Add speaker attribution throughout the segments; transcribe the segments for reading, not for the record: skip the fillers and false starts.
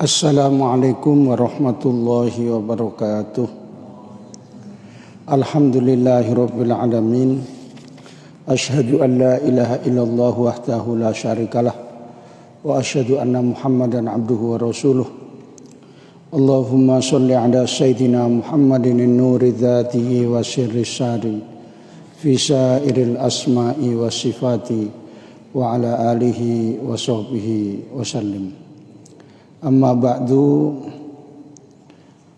Speaker 1: Assalamualaikum warahmatullahi wabarakatuh. Alhamdulillahirabbil alamin. Asyhadu an la ilaha illallah wahdahu la syarikalah wa asyhadu anna Muhammadan abduhu wa rasuluh. Allahumma shalli ala sayyidina Muhammadin nuri dzatihi wa sirri sari fi sairil asma'i wa sifati wa ala alihi wa sahbihi wa sallim. Amma ba'du,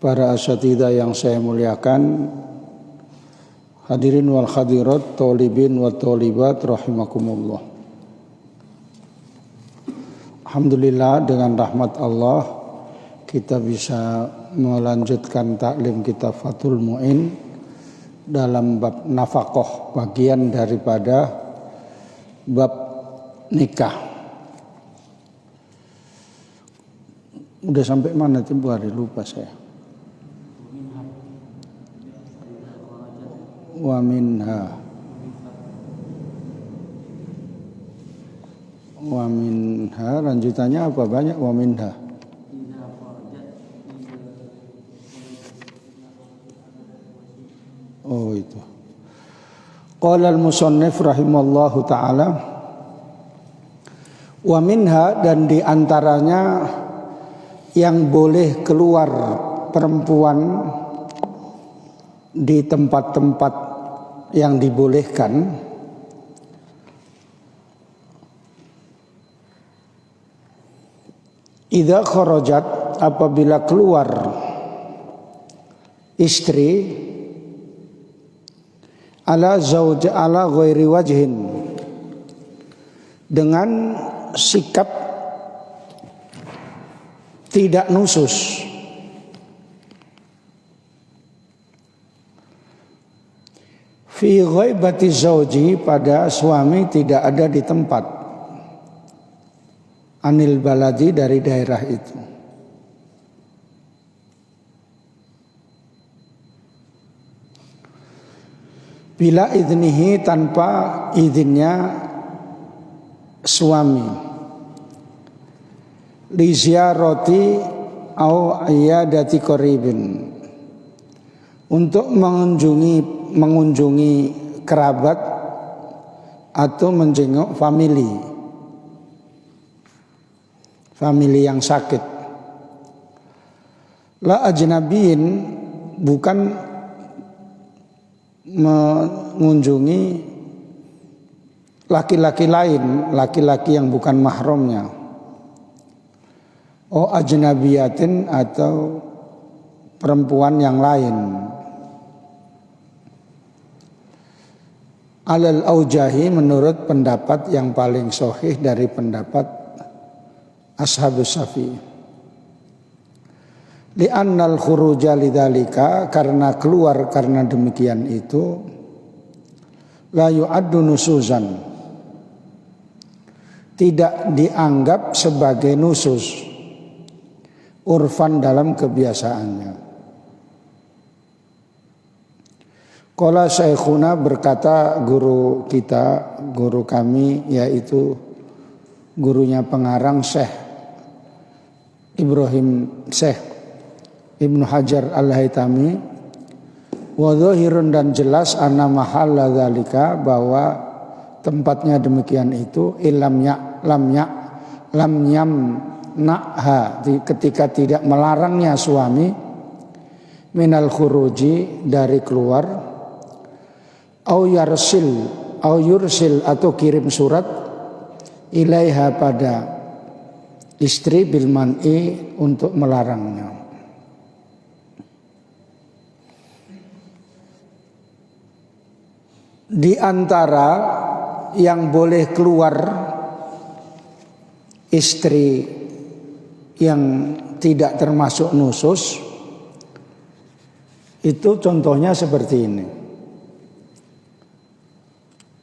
Speaker 1: para asatidzah yang saya muliakan, hadirin wal hadirat, thalibin wa thalibat rahimakumullah. Alhamdulillah, dengan rahmat Allah kita bisa melanjutkan taklim kitab Fathul Mu'in dalam bab nafaqah, bagian daripada bab nikah. Udah sampai mana tempo hari, lupa saya. Wa minha lanjutannya apa, banyak wa minha. Oh itu. Qala al-musannif rahimallahu taala, wa minha, dan di antaranya yang boleh keluar perempuan di tempat-tempat yang dibolehkan idza kharajat, apabila keluar istri ala zauj ala ghairi wajhin, dengan sikap tidak nusus. Fi ghaibati zauji, pada suami tidak ada di tempat, anil baladi, dari daerah itu. Bila idnihi, tanpa izinnya suami. Li ziyarati au iyadati qaribin, untuk mengunjungi kerabat atau menjenguk famili yang sakit. La ajnabiyin, bukan mengunjungi laki-laki lain, laki-laki yang bukan mahramnya. Oh ajnabiyatin, atau perempuan yang lain. Alal aujahi, menurut pendapat yang paling sahih dari pendapat ashabus syafi'i. Li'annal khuruja lidzalika, karena keluar karena demikian itu, la yu'addu nusuzan, tidak dianggap sebagai nusus, urfan, dalam kebiasaannya. Qala syekhuna, berkata guru kita, guru kami, yaitu gurunya pengarang Syekh Ibnu Hajar al-Haytami, wa dhahirun, dan jelas, anna mahalla dzalika, bahwa tempatnya demikian itu, lam yamna'ha, ketika tidak melarangnya suami, minal khuruji, dari keluar, au yursil, atau kirim surat, ilaiha, pada istri, bil man'i, untuk melarangnya. Di antara yang boleh keluar istri yang tidak termasuk nusus, itu contohnya seperti ini.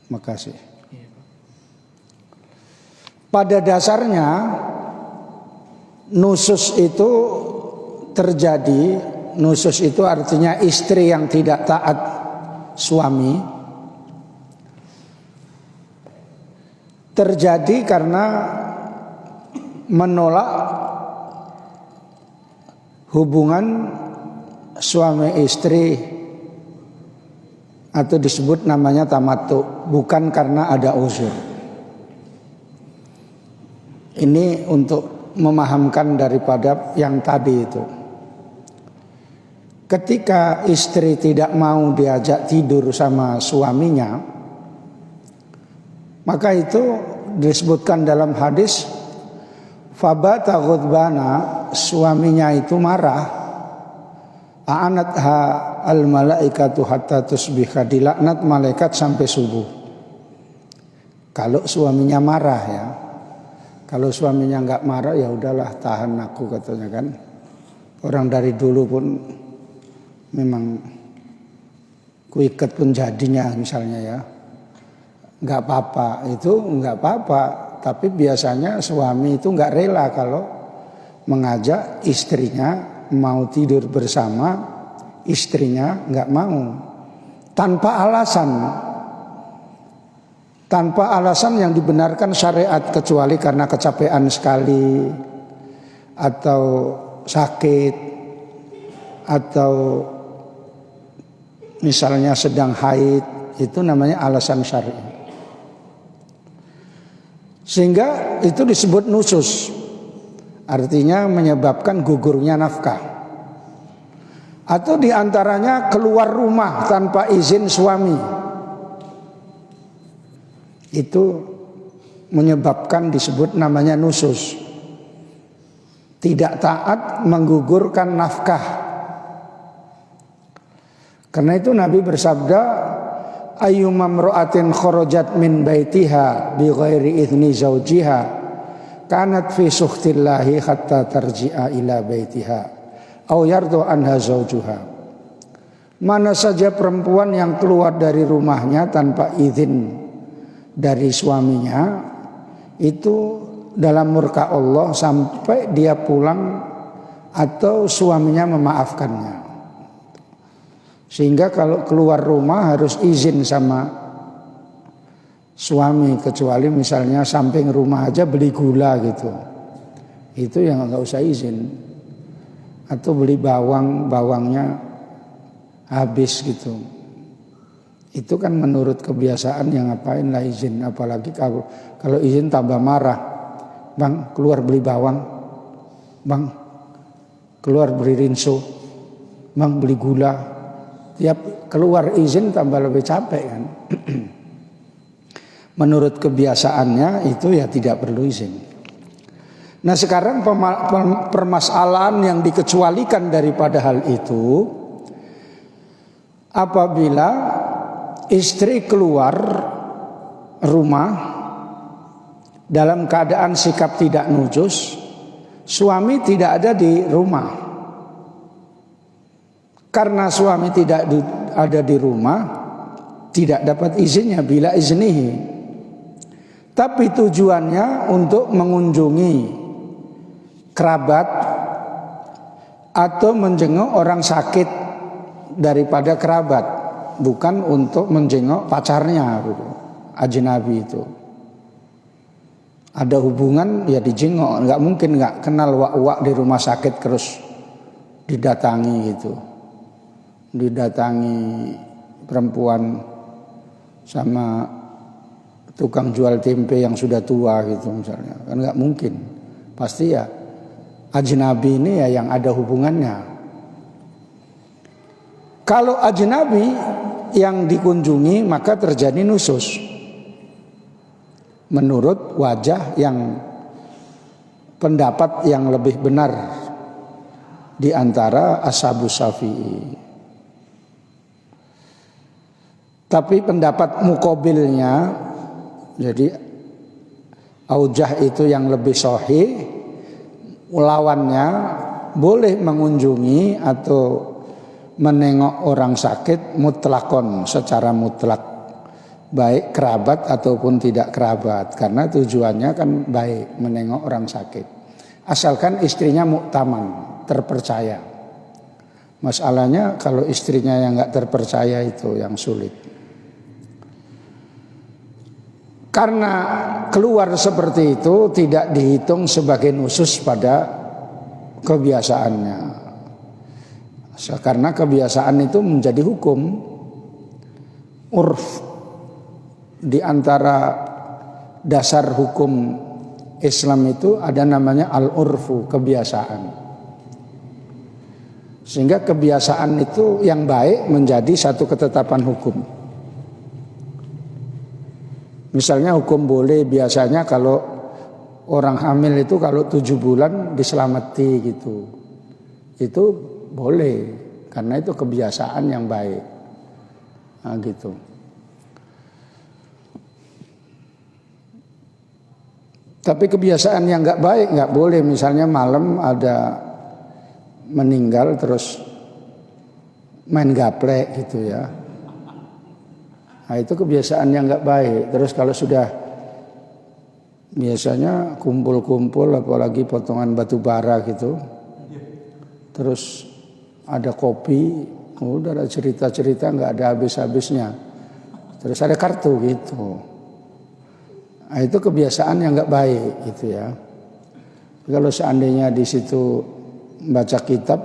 Speaker 1: Makasih. Pada dasarnya nusus itu terjadi, nusus itu artinya istri yang tidak taat suami, terjadi karena menolak hubungan suami istri atau disebut namanya tamattu, bukan karena ada uzur. Ini untuk memahamkan daripada yang tadi itu. Ketika istri tidak mau diajak tidur sama suaminya, maka itu disebutkan dalam hadis, fabata ghadbana, suaminya itu marah. A'anatha al-malaikatu hatta tusbiha, dilaknat malaikat sampai subuh. Kalau suaminya marah ya. Kalau suaminya enggak marah ya udahlah, tahan aku katanya kan. Orang dari dulu pun memang kuikat pun jadinya misalnya ya. Enggak apa-apa, itu enggak apa-apa. Tapi biasanya suami itu enggak rela kalau mengajak istrinya mau tidur bersama, istrinya enggak mau. Tanpa alasan yang dibenarkan syariat, kecuali karena kecapean sekali atau sakit atau misalnya sedang haid, itu namanya alasan syar'i. Sehingga itu disebut nusus, artinya menyebabkan gugurnya nafkah. Atau diantaranya keluar rumah tanpa izin suami, itu menyebabkan disebut namanya nusus. Tidak taat menggugurkan nafkah. Karena itu Nabi bersabda, ayyumam ra'atin kharajat min baitiha bi ghairi idzni zawjiha kanat fi sukhtillahi hatta tarji'a ila baitiha aw yardu anha zawjuha. Mana saja perempuan yang keluar dari rumahnya tanpa izin dari suaminya, itu dalam murka Allah sampai dia pulang atau suaminya memaafkannya. Sehingga kalau keluar rumah harus izin sama suami, kecuali misalnya samping rumah aja beli gula gitu, itu yang nggak usah izin. Atau beli bawangnya habis gitu, itu kan menurut kebiasaan, yang ngapain lah izin. Apalagi kalau izin tambah marah. Bang, keluar beli bawang. Bang, keluar beli rinso. Bang, beli gula. Tiap keluar izin tambah lebih capek kan. Menurut kebiasaannya itu ya tidak perlu izin. Nah sekarang permasalahan yang dikecualikan daripada hal itu, apabila istri keluar rumah dalam keadaan sikap tidak nujus, suami tidak ada di rumah. Karena suami tidak ada di rumah, tidak dapat izinnya bila iznihi. Tapi tujuannya untuk mengunjungi kerabat atau menjenguk orang sakit daripada kerabat, bukan untuk menjenguk pacarnya, ajnabi itu. Ada hubungan ya dijenguk, nggak mungkin nggak kenal wak-wak di rumah sakit terus didatangi gitu. Didatangi perempuan sama tukang jual tempe yang sudah tua gitu misalnya, kan nggak mungkin. Pasti ya ajnabi ini ya yang ada hubungannya. Kalau ajnabi yang dikunjungi maka terjadi nusus menurut wajah yang pendapat yang lebih benar di antara ashabus syafi'i. Tapi pendapat muqabilnya, jadi aujah itu yang lebih sahih, lawannya boleh mengunjungi atau menengok orang sakit mutlakon, secara mutlak, baik kerabat ataupun tidak kerabat, karena tujuannya kan baik, menengok orang sakit, asalkan istrinya muktaman, terpercaya. Masalahnya kalau istrinya yang nggak terpercaya itu yang sulit. Karena keluar seperti itu tidak dihitung sebagai nusus pada kebiasaannya. Karena kebiasaan itu menjadi hukum. Urf, di antara dasar hukum Islam itu ada namanya al-urfu, kebiasaan. Sehingga kebiasaan itu yang baik menjadi satu ketetapan hukum. Misalnya hukum boleh biasanya kalau orang hamil itu kalau 7 bulan diselamati gitu. Itu boleh karena itu kebiasaan yang baik. Nah, gitu. Tapi kebiasaan yang nggak baik nggak boleh. Misalnya malam ada meninggal terus main gaplek gitu ya. Nah, itu kebiasaan yang nggak baik. Terus kalau sudah biasanya kumpul-kumpul apalagi potongan batu bara gitu. Terus ada kopi, udah ada cerita-cerita nggak ada habis-habisnya. Terus ada kartu gitu. Nah, itu kebiasaan yang nggak baik gitu ya. Kalau seandainya di situ baca kitab,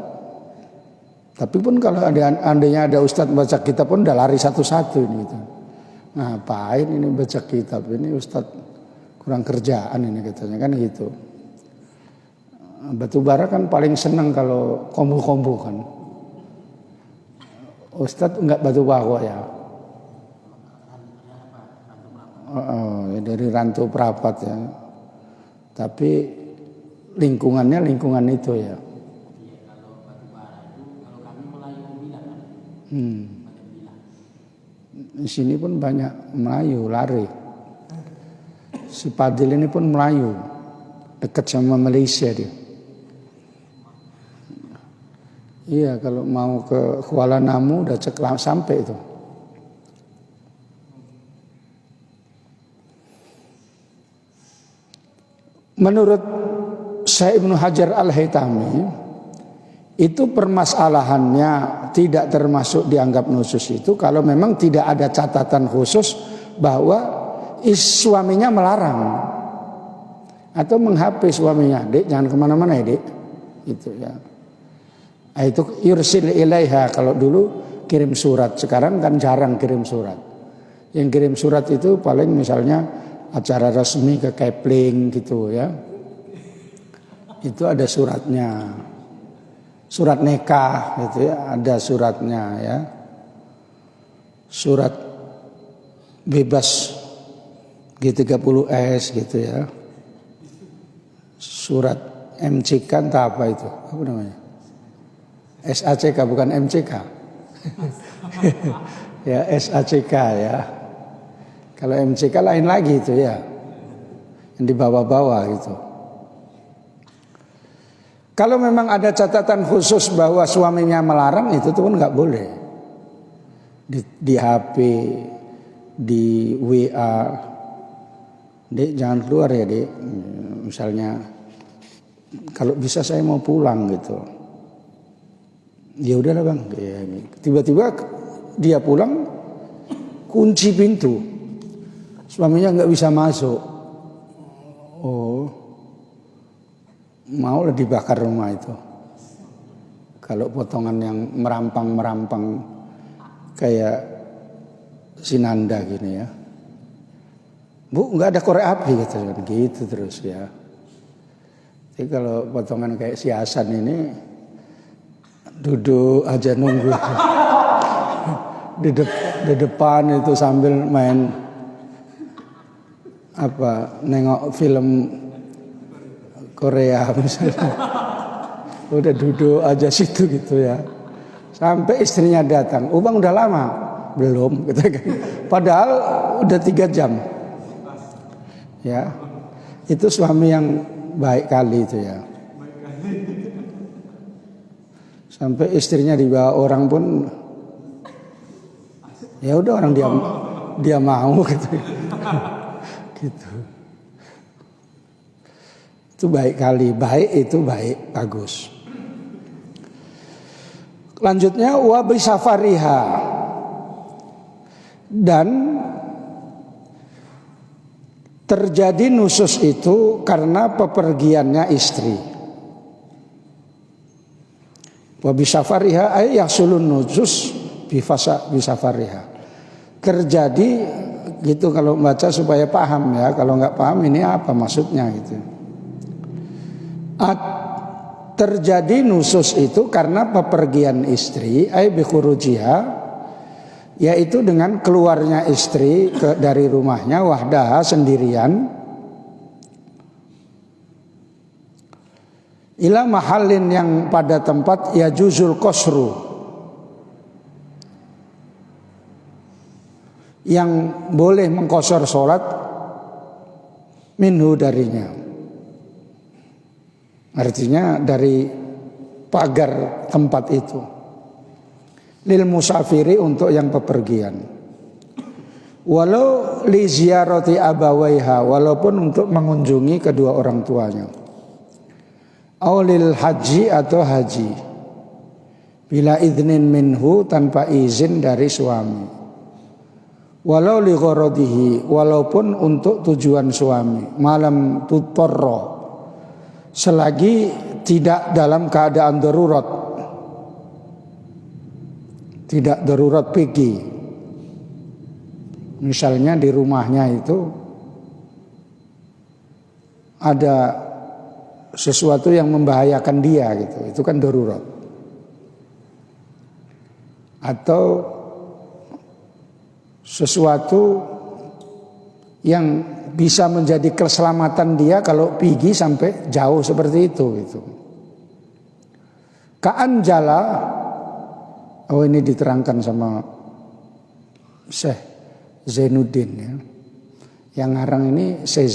Speaker 1: tapi pun kalau andainya ada ustadz baca kitab pun udah lari satu-satu ini gitu. Ngapain ini baca kitab, ini ustadz kurang kerjaan ini katanya kan gitu. Batu bara kan paling senang kalau kombu-kombu kan. Ustadz enggak batu bara ya. Dari Rantu Prapat ya. Tapi lingkungannya lingkungan itu ya.
Speaker 2: Kalau batu bara itu kalau kami Melayu bilang kan.
Speaker 1: Di sini pun banyak Melayu lari. Si Padil ini pun Melayu, dekat sama Malaysia dia. Iya, kalau mau ke Kuala Namu udah sampai itu. Menurut Syekh Ibnu Hajar Al-Haytami, itu permasalahannya tidak termasuk dianggap nusus itu kalau memang tidak ada catatan khusus bahwa suaminya melarang atau menghapus suaminya, dek jangan kemana-mana ya dek, gitu ya. Nah, itu yursil ilaiha, kalau dulu kirim surat, sekarang kan jarang kirim surat. Yang kirim surat itu paling misalnya acara resmi ke Kepling gitu ya. Itu ada suratnya. Surat nikah gitu ya, ada suratnya ya. Surat bebas G30S gitu ya. Surat MCK entah apa itu, apa namanya? SACK bukan MCK. Ya SACK ya. Kalau MCK lain lagi itu ya. Yang dibawa-bawa gitu. Kalau memang ada catatan khusus bahwa suaminya melarang, itu tuh pun nggak boleh. Di HP, di WA, dek jangan keluar ya dek. Misalnya, kalau bisa saya mau pulang gitu. Ya udahlah bang. Tiba-tiba dia pulang, kunci pintu, suaminya nggak bisa masuk. Oh. Mau dibakar rumah itu. Kalau potongan yang merampang-merampang kayak Sinanda gini ya. Bu, nggak ada korek api gitu terus ya. Jadi kalau potongan kayak si Hasan ini duduk aja nunggu di depan itu sambil main nengok film Korea misalnya, udah duduk aja situ gitu ya, sampai istrinya datang. Bang udah lama? Belum, gitu kan. Padahal udah 3 jam. Ya, itu suami yang baik kali itu ya. Sampai istrinya dibawa orang pun, ya udah orang dia mau gitu. Gitu. Itu baik kali, baik itu baik, bagus. Lanjutnya wabi safariha, dan terjadi nusus itu karena pepergiannya istri. Wa bisafariha ay yahsulun nusus bisafariha. Terjadi gitu kalau baca supaya paham ya. Kalau nggak paham ini apa maksudnya gitu. Terjadi nusus itu karena pepergian istri ay bi khurujiha, yaitu dengan keluarnya istri dari rumahnya wahdaha sendirian ila mahallin yang pada tempat ya juzul qasru, yang boleh mengqashar salat minhu darinya. Artinya dari pagar tempat itu. Lil musafiri untuk yang pepergian. Walau li ziyarati abawaiha, walaupun untuk mengunjungi kedua orang tuanya. Aulil haji atau haji. Bila iznin minhu, tanpa izin dari suami. Walau li gharadihi, walaupun untuk tujuan suami. Malam tutorro, selagi tidak dalam keadaan darurat, tidak darurat pergi. Misalnya di rumahnya itu ada sesuatu yang membahayakan dia gitu, itu kan darurat. Atau sesuatu yang bisa menjadi keselamatan dia kalau pergi sampai jauh seperti itu gitu. Ka'anjala, oh ini diterangkan sama Syekh Zainuddin ya. Yang ngarang ini Syekh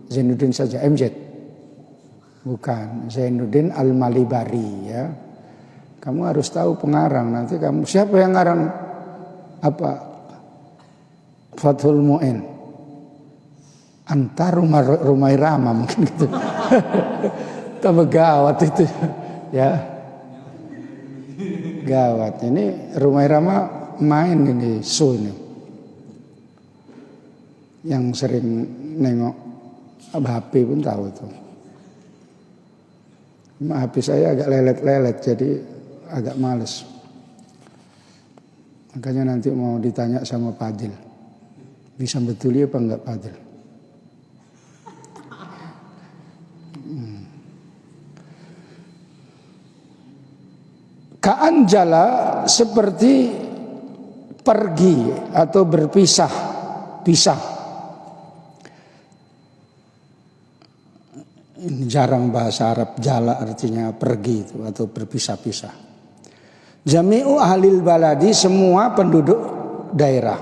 Speaker 1: Zainuddin saja, MZ. Bukan, Zainuddin Al-Malibari ya. Kamu harus tahu pengarang, nanti kamu siapa yang ngarang apa? Fathul Mu'in. Antar Rumai Rama mungkin gitu. Tambah gawat itu ya. Gawat. Ini Rumai Rama main ini show ini. Yang sering nengok HP pun tahu itu. HP saya agak lelet-lelet jadi agak males. Makanya nanti mau ditanya sama Fadil. Bisa betulnya apa enggak Fadil? Ka'anjala seperti pergi atau berpisah. Ini jarang bahasa Arab, jala artinya pergi itu atau berpisah-pisah. Jami'u ahlil baladi, semua penduduk daerah.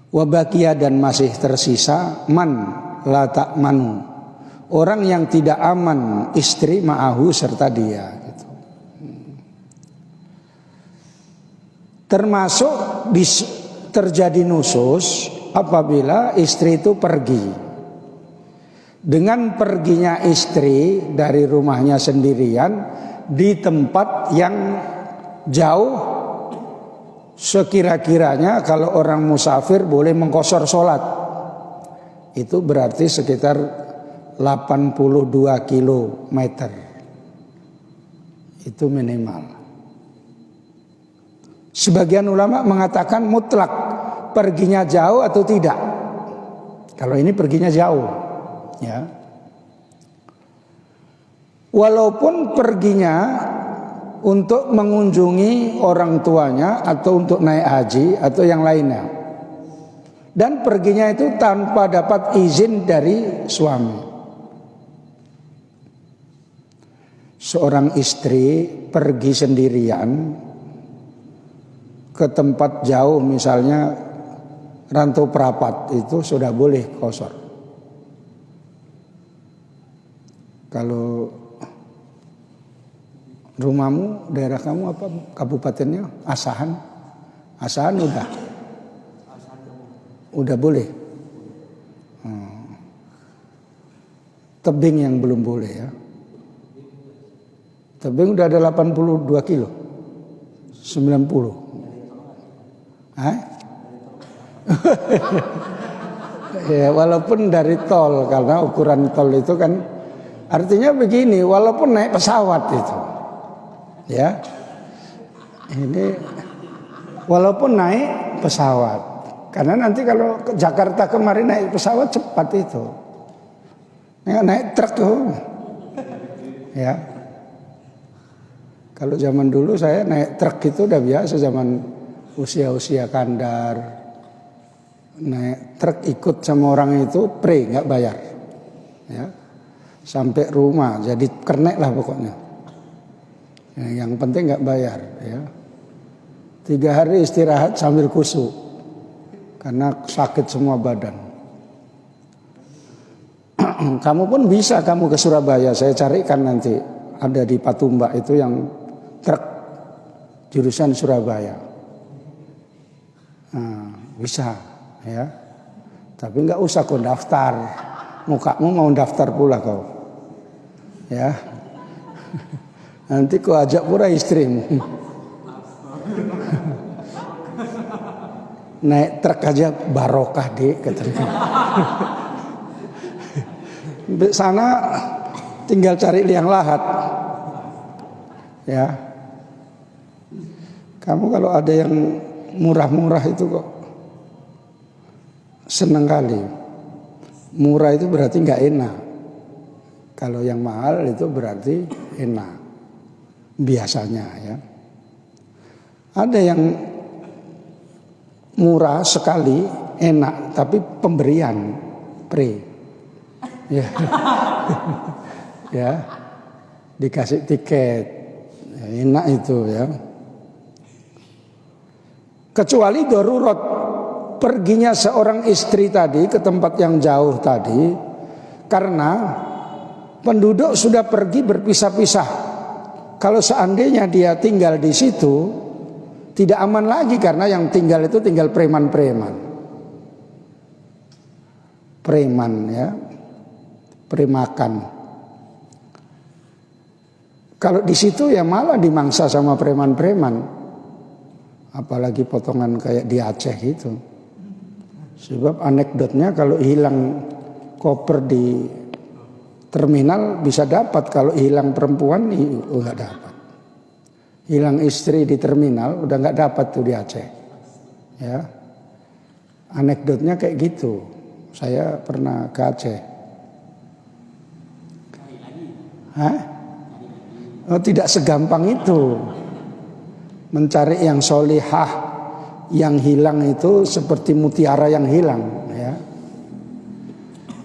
Speaker 1: Wabakia, dan masih tersisa man la ta'manu, orang yang tidak aman istri ma'ahu serta dia gitu. Termasuk terjadi nusus apabila istri itu pergi. Dengan perginya istri dari rumahnya sendirian di tempat yang jauh, sekira-kiranya kalau orang musafir boleh mengqashar sholat, itu berarti sekitar 82 kilometer. Itu minimal. Sebagian ulama mengatakan mutlak, perginya jauh atau tidak. Kalau ini perginya jauh ya. Walaupun perginya untuk mengunjungi orang tuanya atau untuk naik haji atau yang lainnya, dan perginya itu tanpa dapat izin dari suami. Seorang istri pergi sendirian ke tempat jauh, misalnya Rantau Prapat, itu sudah boleh qashar. Kalau rumahmu, daerah kamu apa kabupatennya? Asahan udah boleh. Tebing yang belum boleh ya. Tebing udah ada 82 kilo, 90. Ya, walaupun dari tol, karena ukuran tol itu kan Artinya begini, walaupun naik pesawat itu, ya, ini walaupun naik pesawat, karena nanti kalau ke Jakarta kemarin naik pesawat cepat itu, naik truk tuh, ya. Kalau zaman dulu saya naik truk itu udah biasa, zaman usia-usia Kandar, naik truk ikut sama orang itu nggak bayar, ya. Sampai rumah jadi kernek lah pokoknya. Yang penting nggak bayar, ya. 3 hari istirahat sambil kusuk karena sakit semua badan. Kamu pun bisa kamu ke Surabaya, saya carikan nanti ada di Patumbak itu yang truk jurusan Surabaya. Bisa, ya. Tapi nggak usah kau daftar. Mukamu mau daftar pula kau, ya. Nanti kau ajak pula istrimu. Naik truk aja barokah katanya. Di sana tinggal cari liang lahat, ya. Kamu kalau ada yang murah-murah itu kok seneng kali. Murah itu berarti nggak enak. Kalau yang mahal itu berarti enak. Biasanya, ya. Ada yang murah sekali enak, tapi pemberian ya. Ya, dikasih tiket, ya, enak itu, ya. Kecuali darurat, perginya seorang istri tadi ke tempat yang jauh tadi karena penduduk sudah pergi berpisah-pisah. Kalau seandainya dia tinggal di situ tidak aman lagi karena yang tinggal itu tinggal preman-preman. Preman, ya. Premakan. Kalau di situ ya malah dimangsa sama preman-preman. Apalagi potongan kayak di Aceh itu. Sebab anekdotnya kalau hilang koper di terminal bisa dapat, kalau hilang perempuan nggak dapat. Hilang istri di terminal udah nggak dapat tuh di Aceh. Ya, anekdotnya kayak gitu. Saya pernah ke Aceh. Hah? Oh, tidak segampang itu. Mencari yang solihah, yang hilang itu seperti mutiara yang hilang, ya.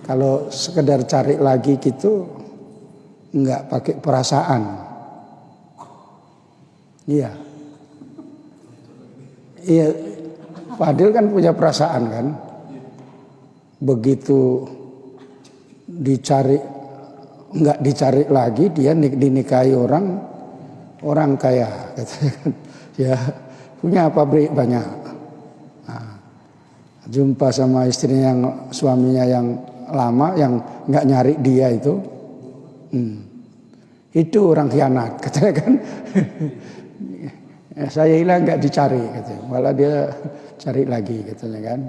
Speaker 1: Kalau sekedar cari lagi gitu nggak pakai perasaan. Iya. Iya, Fadil kan punya perasaan kan. Begitu dicari, nggak dicari lagi, dia dinikahi orang kaya, katanya kan. Ya, punya pabrik banyak. Nah, jumpa sama istrinya yang suaminya yang lama yang nggak nyari dia itu, itu orang khianat, katanya kan. Saya hilang nggak dicari, katanya. Malah dia cari lagi, katanya kan.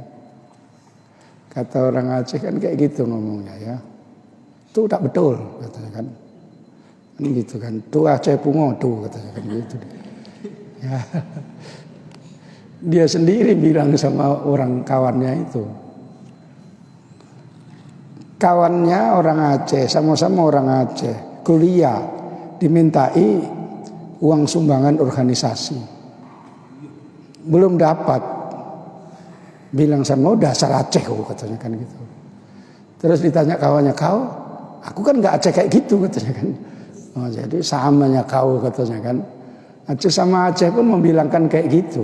Speaker 1: Kata orang Aceh kan kayak gitu ngomongnya, ya. Itu tak betul, katanya kan. Gitu kan. Tuh Aceh pungo tuh, katanya kan gitu. Ya. Dia sendiri bilang sama orang kawannya itu. Kawannya orang Aceh, sama-sama orang Aceh, kuliah, dimintai uang sumbangan organisasi. Belum dapat. Bilang sama dasar Aceh, katanya kan gitu. Terus ditanya kawannya, kau? Aku kan nggak Aceh kayak gitu, katanya kan. Oh, jadi samanya kau, katanya kan. Aceh sama Aceh pun membilangkan kayak gitu,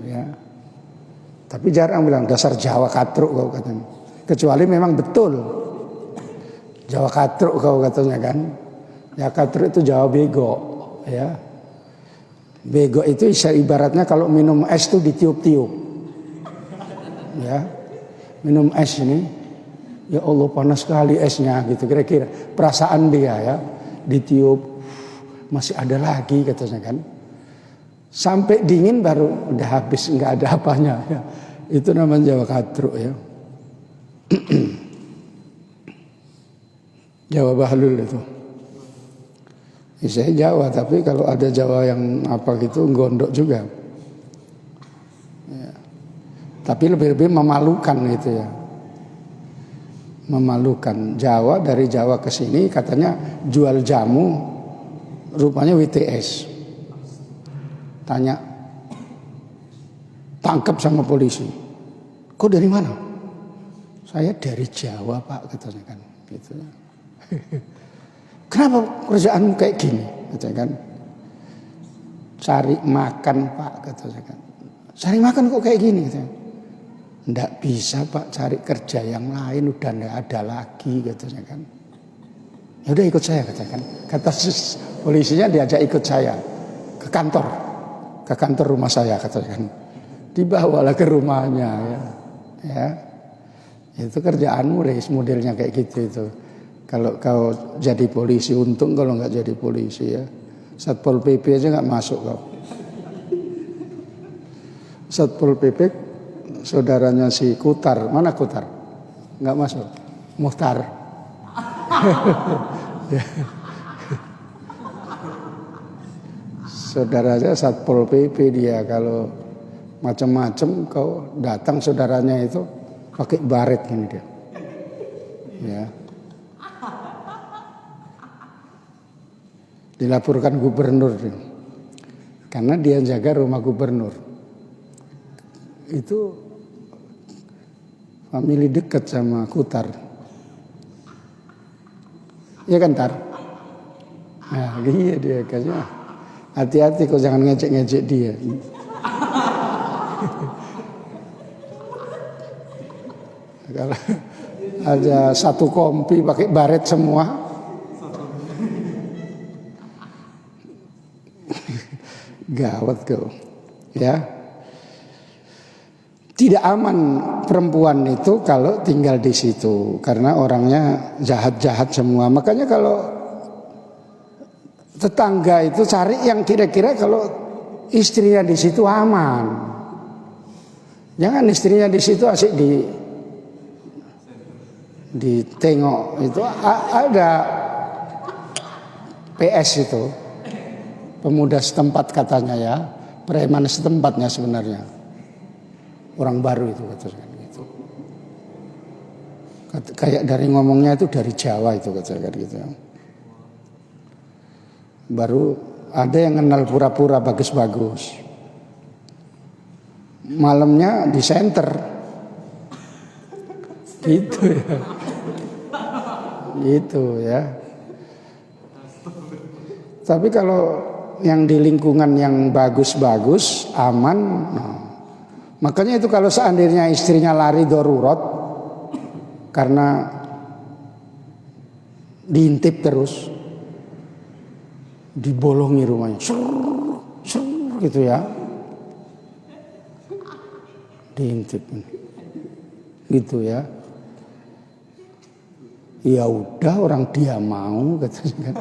Speaker 1: ya. Tapi jarang bilang dasar Jawa katruk kau, katanya. Kecuali memang betul Jawa katruk kau, katanya kan. Ya katruk itu Jawa bego, ya. Bego itu ibaratnya kalau minum es itu ditiup-tiup, ya. Minum es ini, ya Allah panas sekali esnya, gitu kira-kira perasaan dia, ya. Ditiup, masih ada lagi, katanya kan. Sampai dingin baru udah habis, nggak ada apanya, ya. Itu namanya Jawa katruk, ya. Jawa Bahlul itu. Ya, saya Jawa, tapi kalau ada Jawa yang apa gitu gondok juga. Ya. Tapi lebih-lebih memalukan gitu ya. Memalukan. Jawa, dari Jawa ke sini katanya jual jamu, rupanya WTS. Tanya, tangkap sama polisi. Kok dari mana? Saya dari Jawa Pak, katanya kan. Gitu. Kenapa kerjaanmu kayak gini? Katanya kan. Cari makan Pak, katanya kan. Cari makan kok kayak gini? Katanya. Nggak bisa Pak, cari kerja yang lain udah nggak ada lagi, katanya kan. Ya udah ikut saya, katanya kan. Kata polisinya diajak ikut saya ke kantor rumah saya, katanya kan. Dibawalah ke rumahnya ya. Itu kerjaanmu Reis, modelnya kayak gitu itu. Kalau kau jadi polisi untung, kalau nggak jadi polisi ya. Satpol PP aja nggak masuk kau. Satpol PP saudaranya si Kutar, mana Kutar? Nggak masuk. Muhtar. Saudaranya Satpol PP dia, kalau macam-macam kau datang saudaranya itu pakai baret gini dia. Ya. Dilaporkan gubernur dia. Karena dia jaga rumah gubernur. Itu famili dekat sama Kutar. Iya kan Tar? Nah, iya dia kayaknya. Hati-hati kau jangan ngejek-ngejek dia. Kalau ada satu kompi pakai baret semua, gawat kau, ya. Tidak aman perempuan itu kalau tinggal di situ, karena orangnya jahat-jahat semua. Makanya kalau tetangga itu cari yang kira-kira kalau istrinya di situ aman. Jangan istrinya di situ asik ditengok. Itu ada PS itu, pemuda setempat katanya ya, preman setempatnya sebenarnya, orang baru itu katanya gitu. Kayak dari ngomongnya itu dari Jawa itu katanya gitu. Baru ada yang kenal pura-pura bagus-bagus. Malamnya di senter. Gitu ya. Gitu ya. Tapi kalau yang di lingkungan yang bagus-bagus, aman. Nah, makanya itu kalau seandainya istrinya lari darurat karena diintip terus, dibolongi rumahnya, gitu ya, diintip, gitu ya. Ya udah, orang dia mau, katanya kan.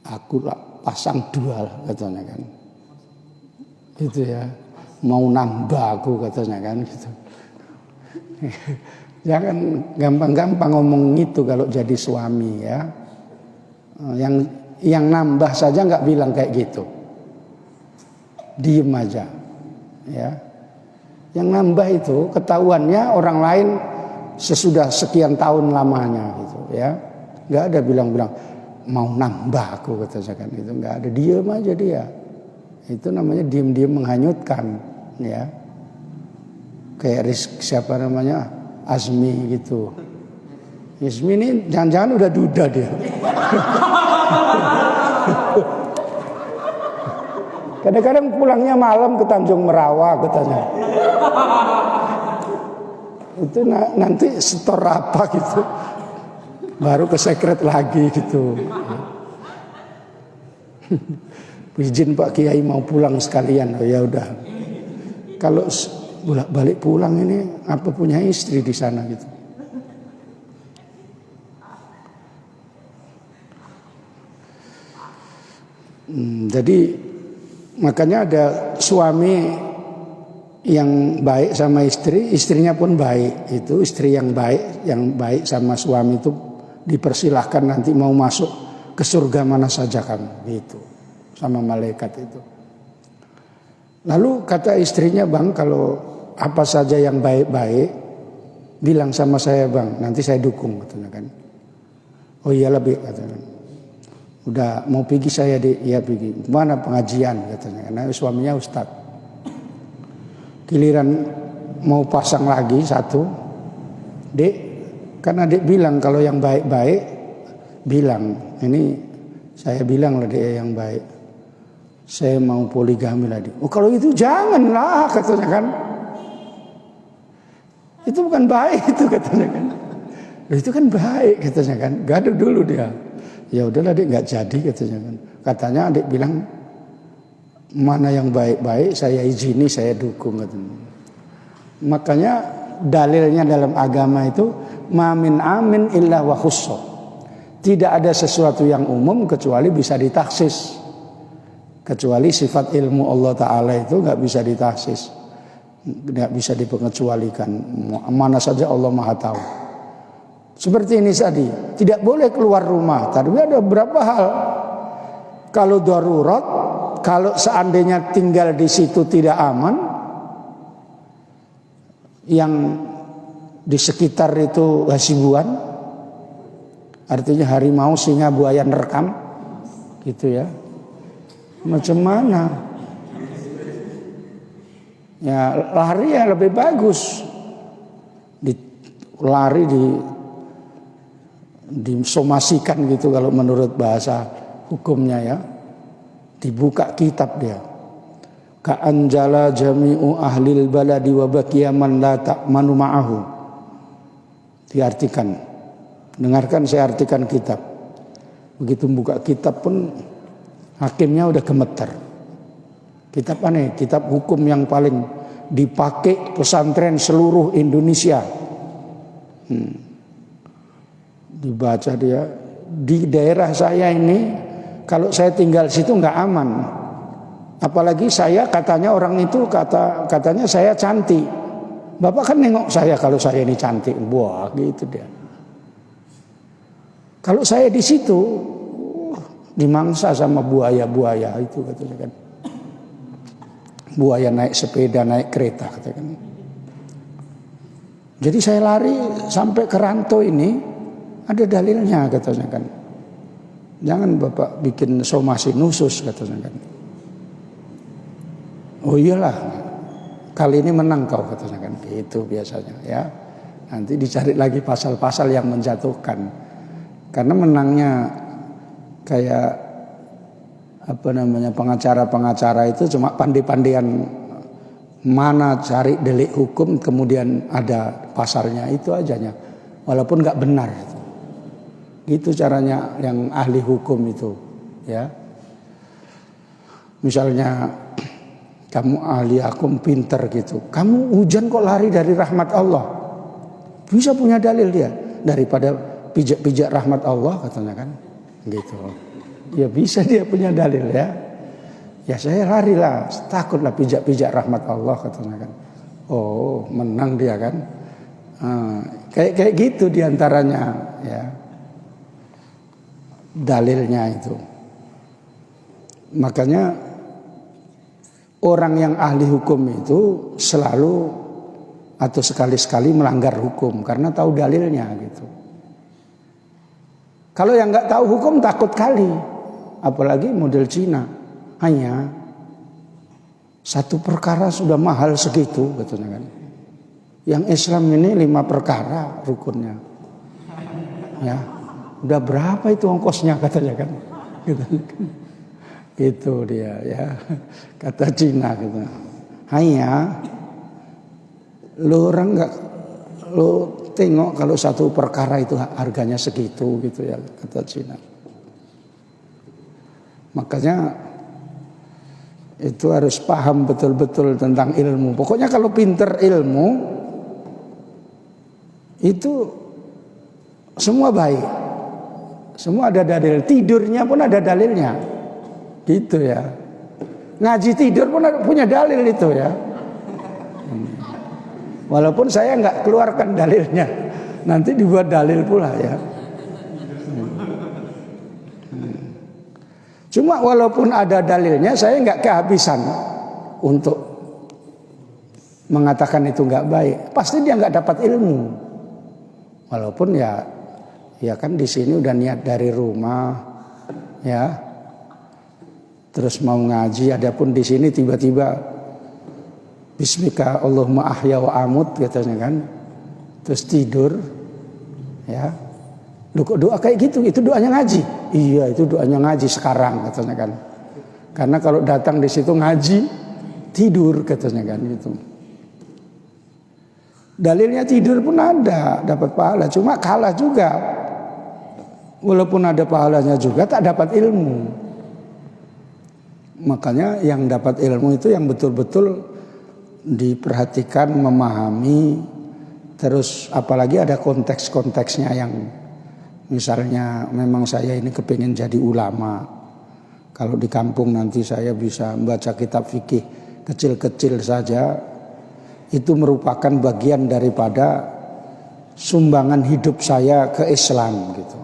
Speaker 1: Aku lah pasang dua, katanya kan. Gitu ya. Mau nambah aku, katanya kan gitu. Jangan gampang-gampang ngomong itu kalau jadi suami ya. Yang nambah saja nggak bilang kayak gitu. Diem aja. Ya. Yang nambah itu ketahuannya orang lain sesudah sekian tahun lamanya gitu ya. Nggak ada bilang-bilang mau nambah aku, katanya kan gitu. Nggak ada, diem aja dia. Itu namanya diem-diem menghanyutkan ya. Kayak siapa namanya, Azmi gitu. Azmi ini jangan-jangan udah duda dia. Kadang-kadang pulangnya malam ke Tanjung Merawa, katanya. Itu nanti setor apa gitu, baru ke sekret lagi gitu. Izin Pak Kiai mau pulang sekalian. Oh ya udah. Kalau bolak-balik pulang ini apa punya istri di sana gitu. Jadi makanya ada suami yang baik sama istri, istrinya pun baik. Itu istri yang baik sama suami itu dipersilahkan nanti mau masuk ke surga mana saja kamu, gitu. Sama malaikat itu. Lalu kata istrinya, bang, kalau apa saja yang baik-baik bilang sama saya, bang, nanti saya dukung, katanya kan. Oh iya lebih, katanya. Udah mau pergi saya, Dek, ya pergi. Mana pengajian, katanya. Karena suaminya ustadz. Giliran mau pasang lagi satu, Dek, karena Dek bilang kalau yang baik-baik, bilang, ini saya bilang lah Dek yang baik, saya mau poligami lah Dek. Oh kalau itu janganlah, katanya kan. Itu bukan baik itu, katanya kan. Itu kan baik, katanya kan. Gaduh dulu dia. Ya udahlah Dek, nggak jadi, katanya kan. Katanya Dek bilang, mana yang baik-baik saya izini, saya dukung, katanya. Makanya dalilnya dalam agama itu mamin amin illa wa khusso. Tidak ada sesuatu yang umum kecuali bisa ditaksis. Kecuali sifat ilmu Allah Ta'ala itu gak bisa ditaksis, gak bisa dipengecualikan. Mana saja Allah Maha tahu. Seperti ini tadi, tidak boleh keluar rumah. Tapi ada beberapa hal. Kalau darurat, kalau seandainya tinggal di situ tidak aman, yang di sekitar itu hasibuan, artinya harimau, singa, buaya nerekam, gitu ya. Macam mana? Ya lari ya lebih bagus. Lari disomasikan gitu kalau menurut bahasa hukumnya ya. Dibuka kitab dia. Ka'anjala jami'u ahlil baladi wa baqiya man la ta'manu ma'ahu. Diartikan. Dengarkan saya artikan kitab. Begitu buka kitab pun hakimnya udah gemeter. Kitab aneh, kitab hukum yang paling dipakai pesantren seluruh Indonesia. Dibaca dia. Di daerah saya ini, kalau saya tinggal situ nggak aman. Apalagi saya, katanya orang itu katanya saya cantik. Bapak kan nengok saya kalau saya ini cantik. Wah gitu dia. Kalau saya di situ dimangsa sama buaya-buaya itu, katanya kan. Buaya naik sepeda, naik kereta, katanya. Jadi saya lari sampai ke Ranto ini, ada dalilnya, katanya kan. Jangan Bapak bikin somasi nusus, katanya kan. Oh iyalah, kali ini menang kau, katanya kan. Gitu biasanya ya. Nanti dicari lagi pasal-pasal yang menjatuhkan. Karena menangnya kayak pengacara-pengacara itu cuma pandai-pandaian mana cari delik hukum, kemudian ada pasalnya itu ajanya, walaupun nggak benar. Gitu caranya yang ahli hukum itu, ya. Misalnya kamu ahli hukum pinter gitu, kamu hujan kok lari dari rahmat Allah, bisa punya dalil dia daripada pijak-pijak rahmat Allah, katanya kan, gitu. Ya bisa dia punya dalil ya. Ya saya larilah, takutlah pijak-pijak rahmat Allah, katanya kan. Oh menang dia kan. Kayak gitu diantaranya ya. Dalilnya itu. Makanya orang yang ahli hukum itu selalu atau sekali-sekali melanggar hukum karena tahu dalilnya gitu. Kalau yang nggak tahu hukum takut kali, apalagi model Cina, hanya satu perkara sudah mahal segitu, katanya kan. Yang Islam ini 5 perkara rukunnya, ya, udah berapa itu ongkosnya, katanya kan. Gitu dia, ya, kata Cina gitu. Hanya lo orang nggak lo tengok kalau satu perkara itu harganya segitu gitu ya, kata Cina. Makanya itu harus paham betul-betul tentang ilmu. Pokoknya kalau pinter ilmu itu semua baik, semua ada dalil. Tidurnya pun ada dalilnya, gitu ya. Ngaji tidur pun punya dalil itu ya. Walaupun saya nggak keluarkan dalilnya, nanti dibuat dalil pula ya. Cuma walaupun ada dalilnya, saya nggak kehabisan untuk mengatakan itu nggak baik. Pasti dia nggak dapat ilmu. Walaupun ya kan di sini udah niat dari rumah, ya. Terus mau ngaji, adapun di sini tiba-tiba Bismika Allahumma ahya wa amut katanya kan. Terus tidur, ya. Lu kok doa kayak gitu? Itu doanya ngaji. Iya, itu doanya ngaji sekarang katanya kan. Karena kalau datang di situ ngaji, tidur katanya kan gitu. Dalilnya tidur pun ada, dapat pahala. Cuma kalah juga. Walaupun ada pahalanya juga tak dapat ilmu. Makanya yang dapat ilmu itu yang betul-betul diperhatikan, memahami. Terus apalagi ada konteks-konteksnya yang misalnya memang saya ini kepingin jadi ulama. Kalau di kampung nanti saya bisa membaca kitab fikih kecil-kecil saja. Itu merupakan bagian daripada sumbangan hidup saya ke Islam gitu.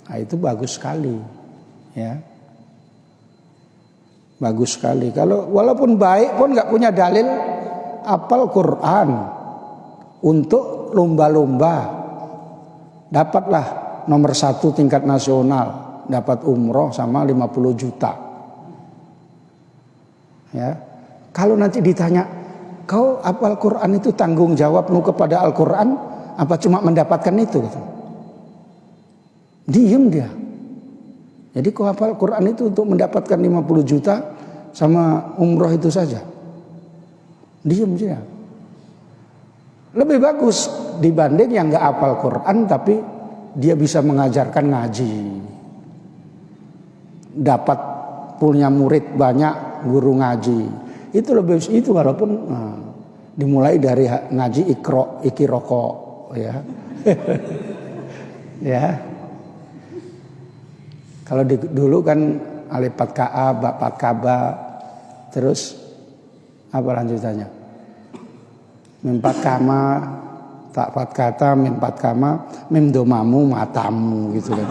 Speaker 1: Nah, itu bagus sekali, ya. Bagus sekali. Kalau walaupun baik pun nggak punya dalil, hafal Quran untuk lomba-lomba, dapatlah nomor 1 tingkat nasional, dapat umroh sama 50 juta. Ya, kalau nanti ditanya, kau hafal Quran itu tanggung jawabmu kepada Al-Quran apa cuma mendapatkan itu? Gitu. Diem dia. Jadi kau hafal Quran itu untuk mendapatkan 50 juta sama umroh itu saja. Diem dia. Lebih bagus dibanding yang gak hafal Quran tapi dia bisa mengajarkan ngaji. Dapat punya murid banyak, guru ngaji. Itu lebih itu walaupun dimulai dari ngaji iki rokok ya. Ya. Kalau dulu kan alipat ka, bapat kaba, terus apa lanjutannya? Mimpat kama, takpat kata, mimpat kama, mim domamu matamu gitu kan.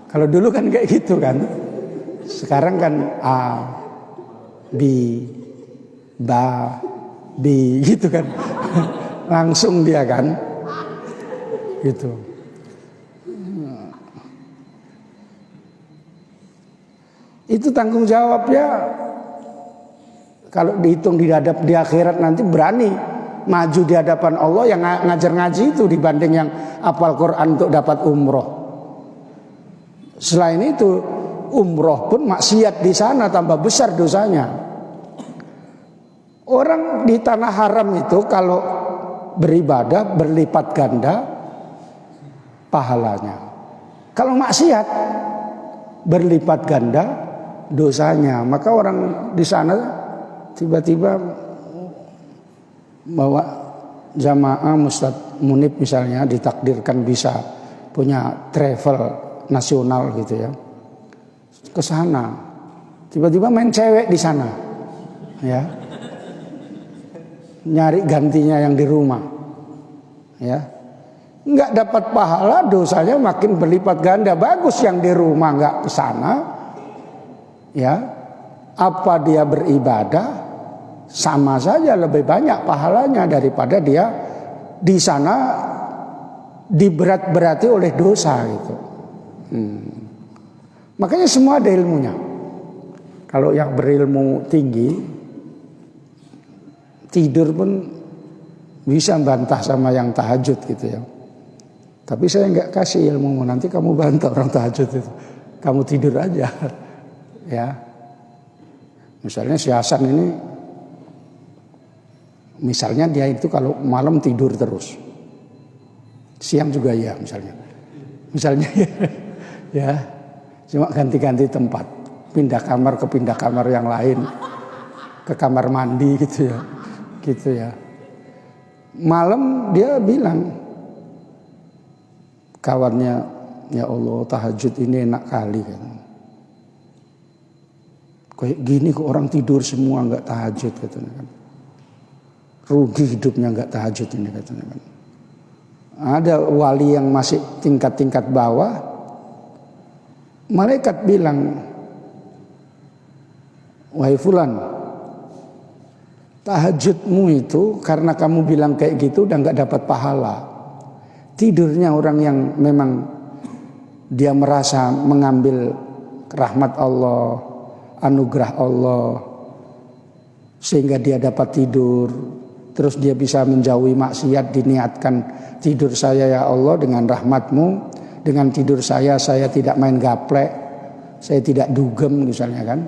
Speaker 1: Kalau dulu kan kayak gitu kan. Sekarang kan a, bi, ba, bi gitu kan. Langsung dia kan. Gitu. Itu tanggung jawabnya kalau dihitung di akhirat nanti berani maju di hadapan Allah yang ngajar ngaji itu dibanding yang hafal Quran untuk dapat umroh. Selain itu umroh pun maksiat di sana tambah besar dosanya. Orang di tanah haram itu kalau beribadah berlipat ganda pahalanya. Kalau maksiat berlipat ganda dosanya. Maka orang di sana tiba-tiba bawa jamaah Ustadz Munib misalnya ditakdirkan bisa punya travel nasional gitu ya. Ke sana. Tiba-tiba main cewek di sana. Ya. Nyari gantinya yang di rumah. Ya. Enggak dapat pahala, dosanya makin berlipat ganda. Bagus yang di rumah enggak ke sana. Ya, apa dia beribadah sama saja lebih banyak pahalanya daripada dia di sana diberat-berati oleh dosa gitu. Makanya semua ada ilmunya. Kalau yang berilmu tinggi tidur pun bisa bantah sama yang tahajud gitu ya. Tapi saya nggak kasih ilmu, nanti kamu bantah orang tahajud itu. Kamu tidur aja. Ya, misalnya si Hasan ini, misalnya dia itu kalau malam tidur terus, siang juga ya misalnya ya, cuma ganti-ganti tempat, pindah kamar yang lain, ke kamar mandi gitu ya. Malam dia bilang kawannya, ya Allah tahajud ini enak kali kan. Kayak gini kok orang tidur semua nggak tahajud katanya kan. rugi hidupnya nggak tahajud ini katanya kan. Ada wali yang masih tingkat-tingkat bawah, malaikat bilang, wahai fulan, tahajudmu itu karena kamu bilang kayak gitu udah nggak dapat pahala. Tidurnya orang yang memang dia merasa mengambil rahmat Allah, anugerah Allah, sehingga dia dapat tidur. Terus dia bisa menjauhi maksiat, diniatkan tidur saya ya Allah dengan rahmatmu. Dengan tidur saya tidak main gaplek, saya tidak dugem misalnya kan.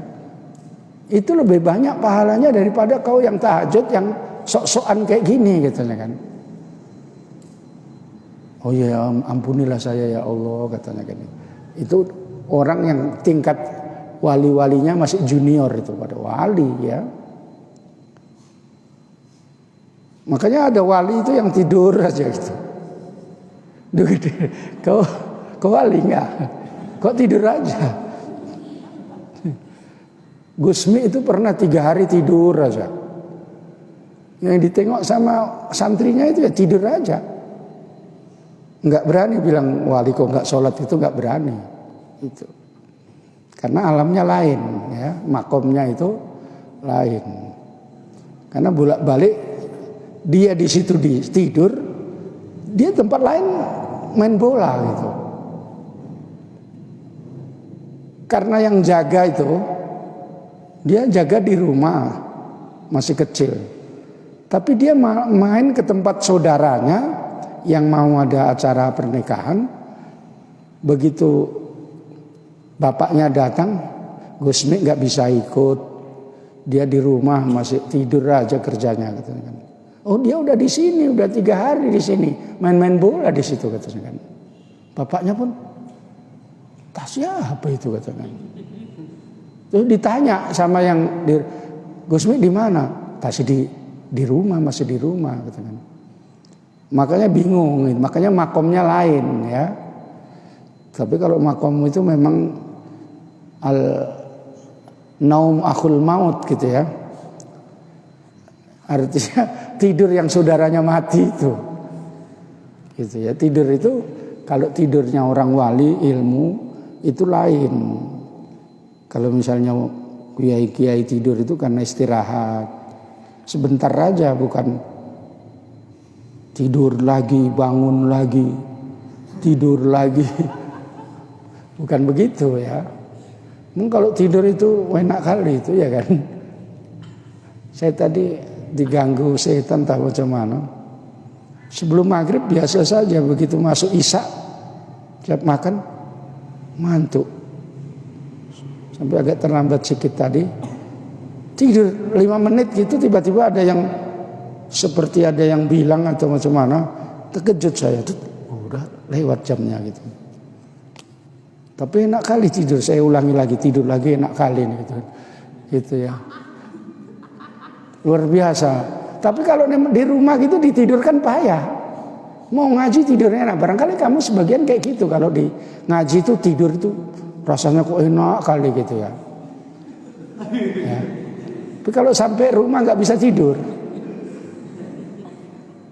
Speaker 1: Itu lebih banyak pahalanya daripada kau yang tahajud yang sok-sokan kayak gini katanya kan. Oh ya ampunilah saya ya Allah katanya kan. Itu orang yang tingkat wali-walinya masih junior itu pada wali ya. Makanya ada wali itu yang tidur aja gitu. Kau wali enggak? Kok tidur aja? Gusmi itu pernah 3 hari tidur aja. Yang ditengok sama santrinya itu ya tidur aja. Enggak berani bilang wali kok enggak sholat itu enggak berani. Itu. Karena alamnya lain ya, makomnya itu lain. Karena bolak-balik dia di situ tidur, dia tempat lain main bola gitu. Karena yang jaga itu, dia jaga di rumah masih kecil. Tapi dia main ke tempat saudaranya yang mau ada acara pernikahan. Begitu bapaknya datang, Gusmi nggak bisa ikut. Dia di rumah masih tidur aja kerjanya katanya kan. Oh dia udah di sini, udah 3 hari di sini, main-main bola di situ katanya kan. Bapaknya pun, tasnya apa itu katanya. Terus ditanya sama yang Gusmi di mana? Tasnya di rumah, masih di rumah katanya. Makanya bingung, makanya makomnya lain ya. Tapi kalau makom itu memang naum akhul maut gitu ya. Artinya tidur yang saudaranya mati itu. Gitu ya. Tidur itu kalau tidurnya orang wali ilmu itu lain. Kalau misalnya kiai-kiai tidur itu karena istirahat. Sebentar aja, bukan tidur lagi, bangun lagi, tidur lagi. Bukan begitu ya. Kalau tidur itu enak kali itu ya kan. Saya tadi diganggu setan tahu macam mana. Sebelum maghrib biasa saja, begitu masuk isya siap makan mantuk. Sampai agak terlambat sedikit tadi. Tidur 5 menit gitu tiba-tiba ada yang seperti ada yang bilang atau macam mana. Terkejut saya. Udah lewat jamnya gitu. Tapi enak kali tidur, saya ulangi lagi tidur lagi enak kali nih gitu. Gitu ya. Luar biasa. Tapi kalau di rumah gitu ditidurkan payah. Mau ngaji tidurnya enak. Barangkali kamu sebagian kayak gitu. Kalau di ngaji itu tidur itu rasanya kok enak kali gitu ya. Ya. Tapi kalau sampai rumah nggak bisa tidur.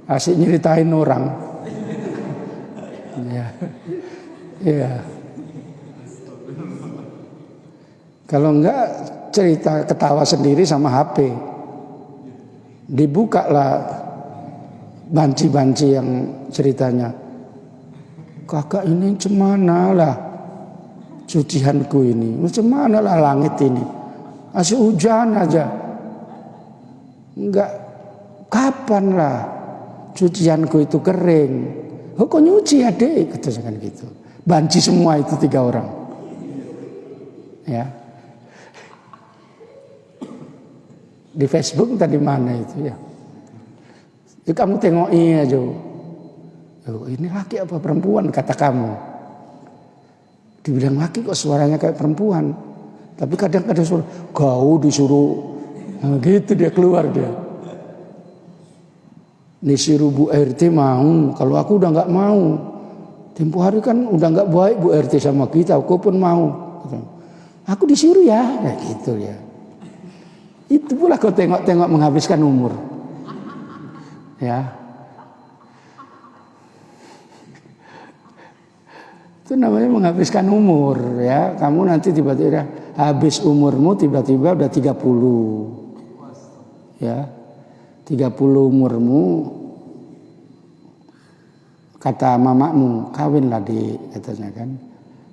Speaker 1: Asik nyeritain orang. Ya. Ya. Kalau enggak cerita ketawa sendiri sama HP. Dibukalah banci-banci yang ceritanya. Kakak ini cemana lah cucianku ini. Cemana lah langit ini. Asal hujan aja. Enggak, kapan lah cucianku itu kering. Oh kok nyuci adek? Kata kan gitu. Banci semua itu 3 orang. Ya. Di Facebook tadi mana itu ya? Jadi kamu tengokin aja. Oh, ini laki apa perempuan kata kamu? Dibilang laki kok suaranya kayak perempuan. Tapi kadang-kadang suruh kau disuruh nah, gitu dia keluar dia. Disuruh Bu RT mau, kalau aku udah nggak mau. Tempo hari kan udah nggak baik Bu RT sama kita, aku pun mau. Aku disuruh ya, kayak gitu ya. Itu pula kau tengok-tengok menghabiskan umur. Ya. Itu namanya menghabiskan umur ya. Kamu nanti tiba-tiba habis umurmu tiba-tiba udah 30. Ya. 30 umurmu, kata mamamu, kawinlah katanya kan.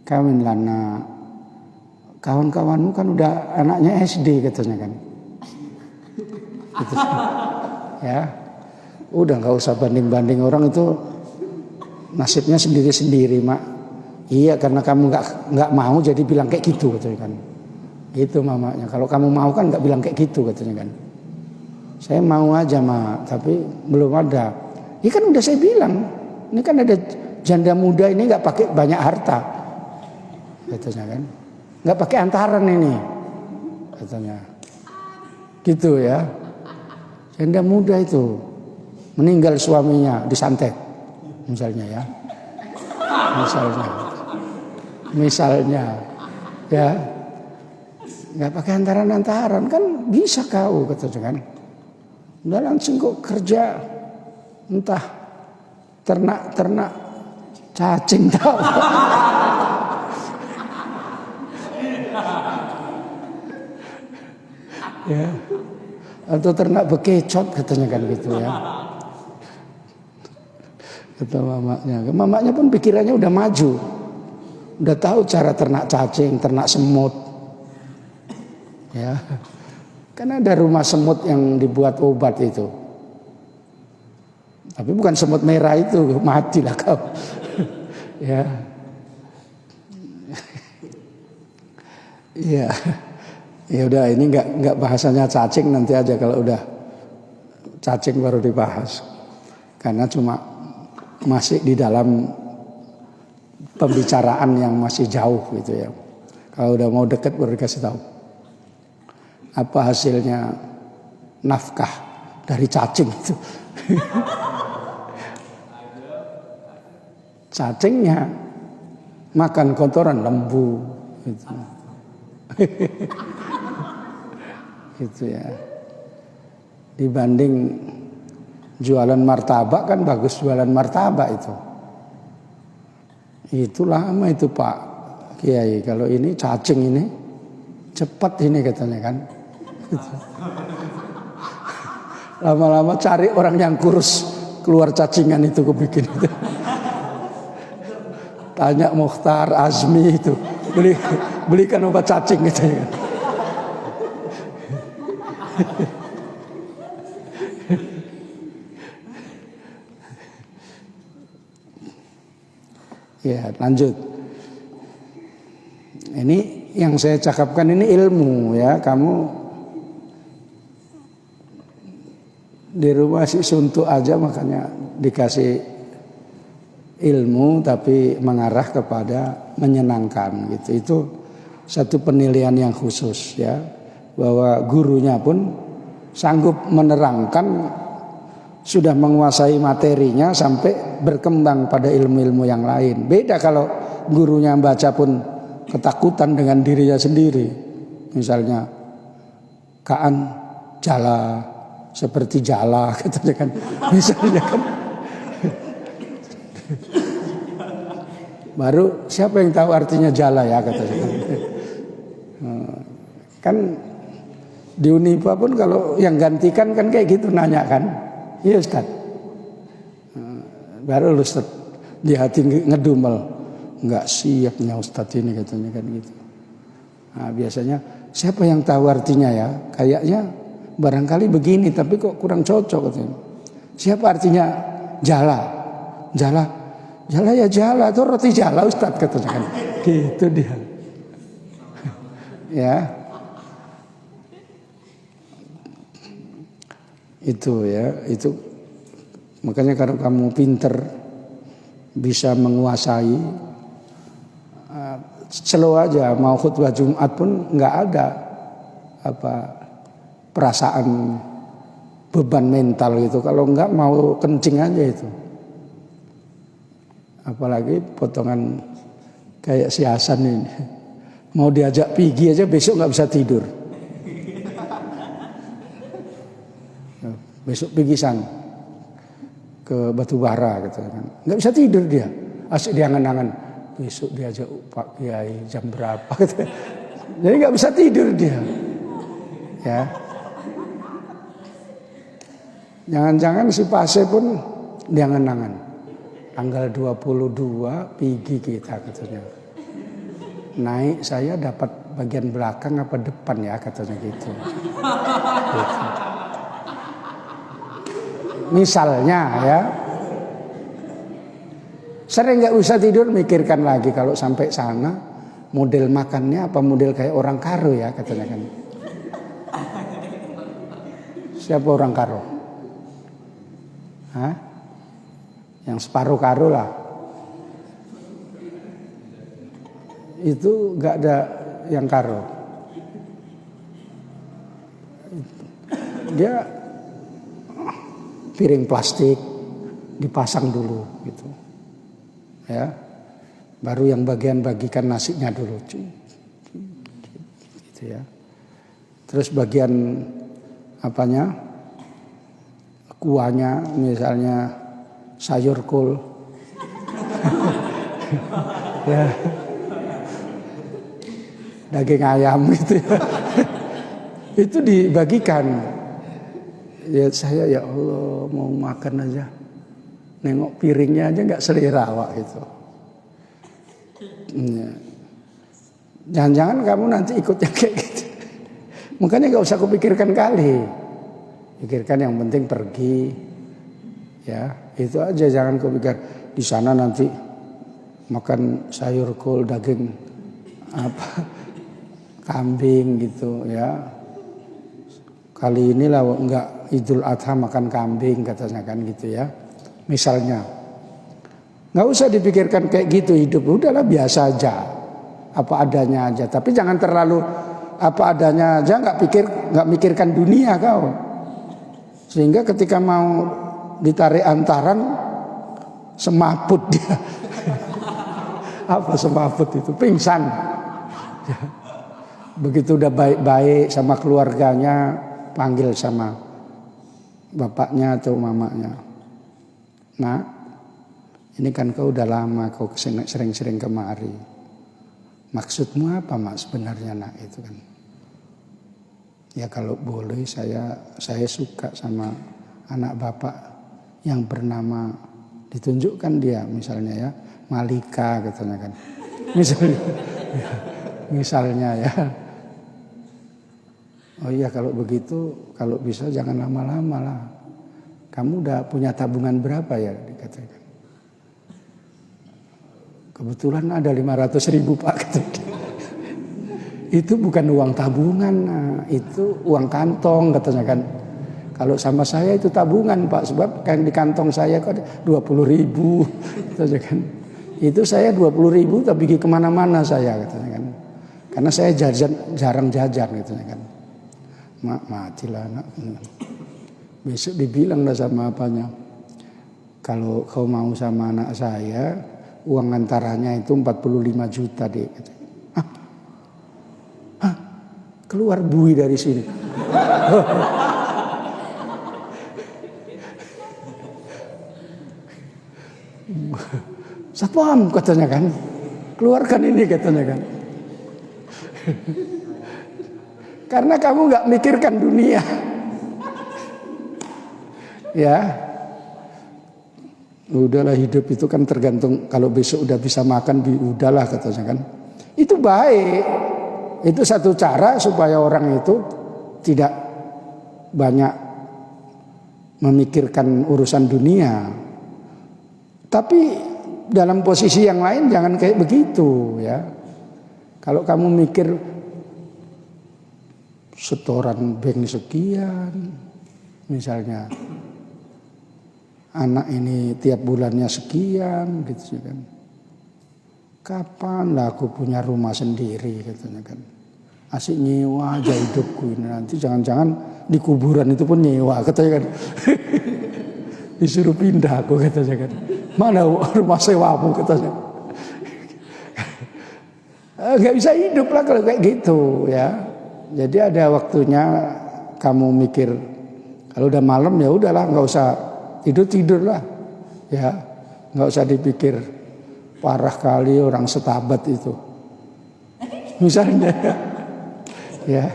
Speaker 1: Kawinlah nak. Kawan-kawanmu kan udah anaknya SD katanya kan. Gitu. Ya. Udah nggak usah banding-banding orang itu nasibnya sendiri-sendiri, Mak. Iya, karena kamu nggak mau jadi bilang kayak gitu katanya kan. Itu mamanya. Kalau kamu mau kan nggak bilang kayak gitu katanya kan. Saya mau aja, Mak, tapi belum ada. Ini kan udah saya bilang. Ini kan ada janda muda ini nggak pakai banyak harta, katanya kan. Nggak pakai antaran ini, katanya. Gitu ya. Janda muda itu meninggal suaminya disantet, misalnya ya. Misalnya ya, nggak pakai antaran kan bisa kau katanya kan. Udah langsung kok kerja, entah ternak cacing tahu. Ya, atau ternak bekecot katanya kan gitu ya. Kata mamanya pun pikirannya udah maju. Udah tahu cara ternak cacing, ternak semut. Ya. Kan ada rumah semut yang dibuat obat itu. Tapi bukan semut merah itu, matilah kau. Ya. Iya. Ya udah, ini enggak bahasanya cacing, nanti aja kalau udah cacing baru dibahas. Karena cuma masih di dalam pembicaraan yang masih jauh gitu ya. Kalau udah mau deket baru dikasih tahu. Apa hasilnya nafkah dari cacing itu? Cacingnya makan kotoran lembu gitu. Gitu ya. Dibanding jualan martabak kan bagus jualan martabak itu. Itu lama itu Pak Kiai. Kalau ini cacing ini cepat ini katanya kan. Lama-lama cari orang yang kurus keluar cacingan itu kebikin itu. Tanya Mukhtar Azmi itu belikan obat cacing katanya. Ya, lanjut. Ini yang saya cakapkan ini ilmu ya. Kamu di rumah sih suntuk aja, makanya dikasih ilmu tapi mengarah kepada menyenangkan gitu. Itu satu penilaian yang khusus ya. Bahwa gurunya pun sanggup menerangkan, sudah menguasai materinya sampai berkembang pada ilmu-ilmu yang lain. Beda kalau gurunya baca pun ketakutan dengan dirinya sendiri. Misalnya Kaan jala seperti jala katanya kan. Misalnya kan. Baru siapa yang tahu artinya jala ya katanya. Kan di Unipa pun kalau yang gantikan kan kayak gitu nanya kan. Iya Ustaz. Baru Ustaz di hati ngedumel, nggak siapnya Ustaz ini katanya kan gitu. Nah, biasanya siapa yang tahu artinya ya? Kayaknya barangkali begini tapi kok kurang cocok katanya. Siapa artinya jala? Jala ya jala, itu roti jala Ustaz katanya kan. Gitu dia. Ya. Itu ya, itu makanya kalau kamu pinter bisa menguasai, slow aja. Mau khutbah Jumat pun nggak ada perasaan beban mental gitu. Kalau nggak mau kencing aja itu. Apalagi potongan kayak si Hasan ini, mau diajak pergi aja besok nggak bisa tidur. Besok pigisan, ke Batubara gitu kan. Nggak bisa tidur dia. Asik dia angan-angan besok diajak Pak Kiai jam berapa gitu. Jadi nggak bisa tidur dia. Ya. Jangan-jangan si Pase pun dia angan-angan. Tanggal 22 pergi kita katanya. Naik saya dapat bagian belakang apa depan ya katanya gitu. Gitu. Misalnya ya. Sering nggak usah tidur mikirkan lagi kalau sampai sana model makannya apa model kayak orang karo ya katanya kan. Siapa orang karo? Hah? Yang separuh karo lah. Itu nggak ada yang karo. Dia piring plastik dipasang dulu gitu. Ya, baru yang bagian bagikan nasinya dulu, gitu ya. Terus bagian apanya, kuahnya misalnya sayur kol, ya, daging ayam gitu ya. Itu dibagikan. Ya saya ya Allah mau makan aja. Nengok piringnya aja nggak selera awak gitu. Ya. Jangan-jangan kamu nanti ikut yang kayak gitu. Makanya nggak usah kupikirkan kali. Pikirkan yang penting pergi. Ya itu aja, jangan kupikir di sana nanti makan sayur kol daging apa kambing gitu ya. Kali ini lah nggak Idul Adha makan kambing katanya kan gitu ya. Misalnya, nggak usah dipikirkan kayak gitu hidup, udahlah biasa aja, apa adanya aja. Tapi jangan terlalu apa adanya aja, nggak mikirkan dunia kau. Sehingga ketika mau ditarik antaran, semaput dia. Apa semaput itu? Pingsan. Begitu udah baik-baik sama keluarganya, panggil sama bapaknya atau mamanya. Nah, ini kan kau udah lama kau sering-sering kemari. Maksudmu apa mak sebenarnya nak itu kan? Ya kalau boleh saya suka sama anak bapak yang bernama ditunjukkan dia misalnya ya Malika katanya kan. Misalnya ya. Oh iya kalau begitu kalau bisa jangan lama-lama lah. Kamu udah punya tabungan berapa ya dikatakan. Kebetulan ada 500.000 Pak. Itu bukan uang tabungan, nah, itu uang kantong katanya kan. Kalau sama saya itu tabungan Pak, sebab kan di kantong saya kok 20.000 katanya kan. Itu saya 20.000 tapi pergi kemana-mana saya katanya kan. Karena saya jarang jajan katanya kan. Matilah anak. Besok dibilang lah sama apanya. Kalau kau mau sama anak saya, uang antaranya itu 45 juta deh. Hah? Keluar bui dari sini. Satpam katanya kan. Keluarkan ini katanya kan. Karena kamu gak mikirkan dunia. Ya, udahlah hidup itu kan tergantung kalau besok udah bisa makan, udahlah katanya kan. Itu baik, itu satu cara supaya orang itu tidak banyak memikirkan urusan dunia. Tapi dalam posisi yang lain jangan kayak begitu ya. Kalau kamu mikir setoran bank sekian, misalnya. Anak ini tiap bulannya sekian gitu kan. Kapan lah aku punya rumah sendiri katanya kan. Asik nyewa aja hidupku ini, nanti jangan-jangan di kuburan itu pun nyewa katanya kan. Disuruh pindah aku katanya kan. Mana rumah sewamu katanya. Gak bisa hidup lah kalau kayak gitu ya. Jadi ada waktunya kamu mikir kalau udah malam ya udahlah nggak usah tidur lah. Ya, nggak usah dipikir parah kali orang setabat itu. Misalnya, ya,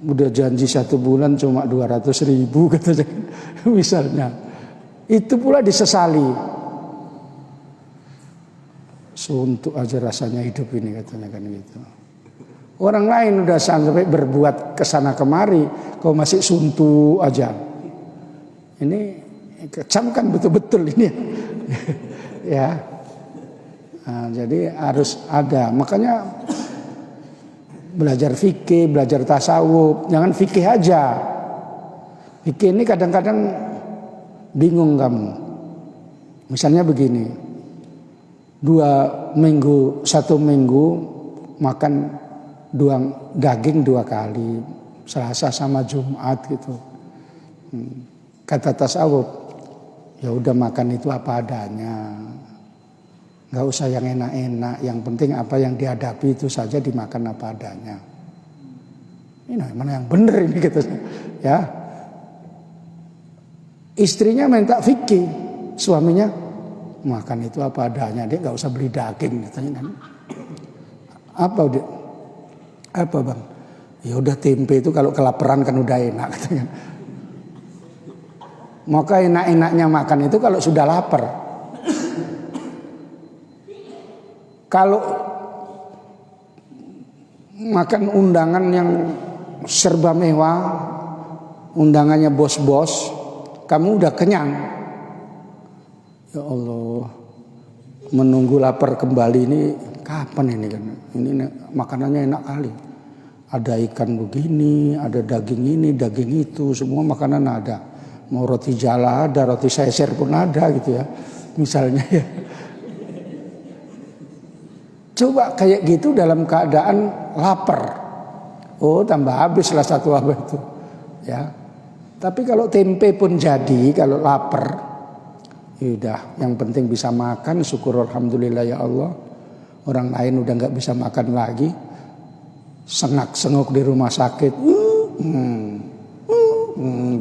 Speaker 1: udah janji 1 bulan cuma 200.000 katanya. Misalnya, itu pula disesali. Suntuk aja rasanya hidup ini katanya kan gitu. Orang lain udah sampai berbuat kesana kemari, kau masih suntuk aja. Ini kecam kan betul-betul ini. Ya. Nah, jadi harus ada. Makanya belajar fikih, belajar tasawuf, jangan fikih aja. Fikih ini kadang-kadang bingung kamu. Misalnya begini. 1 minggu makan daging 2 kali, Selasa sama Jumat gitu. Kata tasawuf, ya udah makan itu apa adanya, nggak usah yang enak-enak, yang penting apa yang dihadapi itu saja dimakan apa adanya. Ini mana yang benar ini gitu ya. Istrinya minta fikih, suaminya makan itu apa adanya, dia nggak usah beli daging katanya kan. Apa bang? Ya udah tempe itu kalau kelaparan kan udah enak katanya. Maka enak-enaknya makan itu kalau sudah lapar. Kalau makan undangan yang serba mewah, undangannya bos-bos, kamu udah kenyang. Ya Allah, menunggu lapar kembali ini kapan ini kan? Ini makanannya enak kali. Ada ikan begini, ada daging ini, daging itu, semua makanan ada. Mau roti jala ada, roti seser pun ada gitu ya. Misalnya ya. Coba kayak gitu dalam keadaan lapar. Oh, tambah habislah 1 abad itu. Ya. Tapi kalau tempe pun jadi, kalau lapar, yaudah, yang penting bisa makan, syukur alhamdulillah ya Allah. Orang lain udah nggak bisa makan lagi, sengak-senguk di rumah sakit,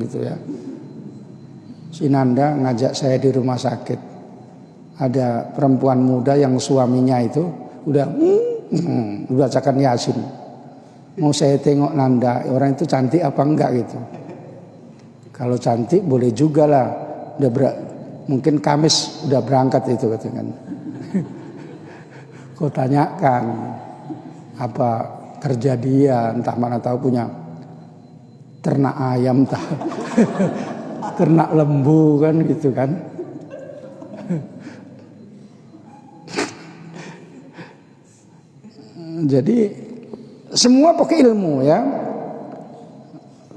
Speaker 1: gitu ya. Si Nanda ngajak saya di rumah sakit, ada perempuan muda yang suaminya itu udah bacakan Yasin. Mau saya tengok Nanda, orang itu cantik apa enggak gitu. Kalau cantik boleh juga lah, mungkin Kamis udah berangkat itu katanya. Kau tanyakan apa kerja dia, entah mana tahu punya ternak ayam, entah ternak lembu kan gitu kan. Jadi semua pakai ilmu ya.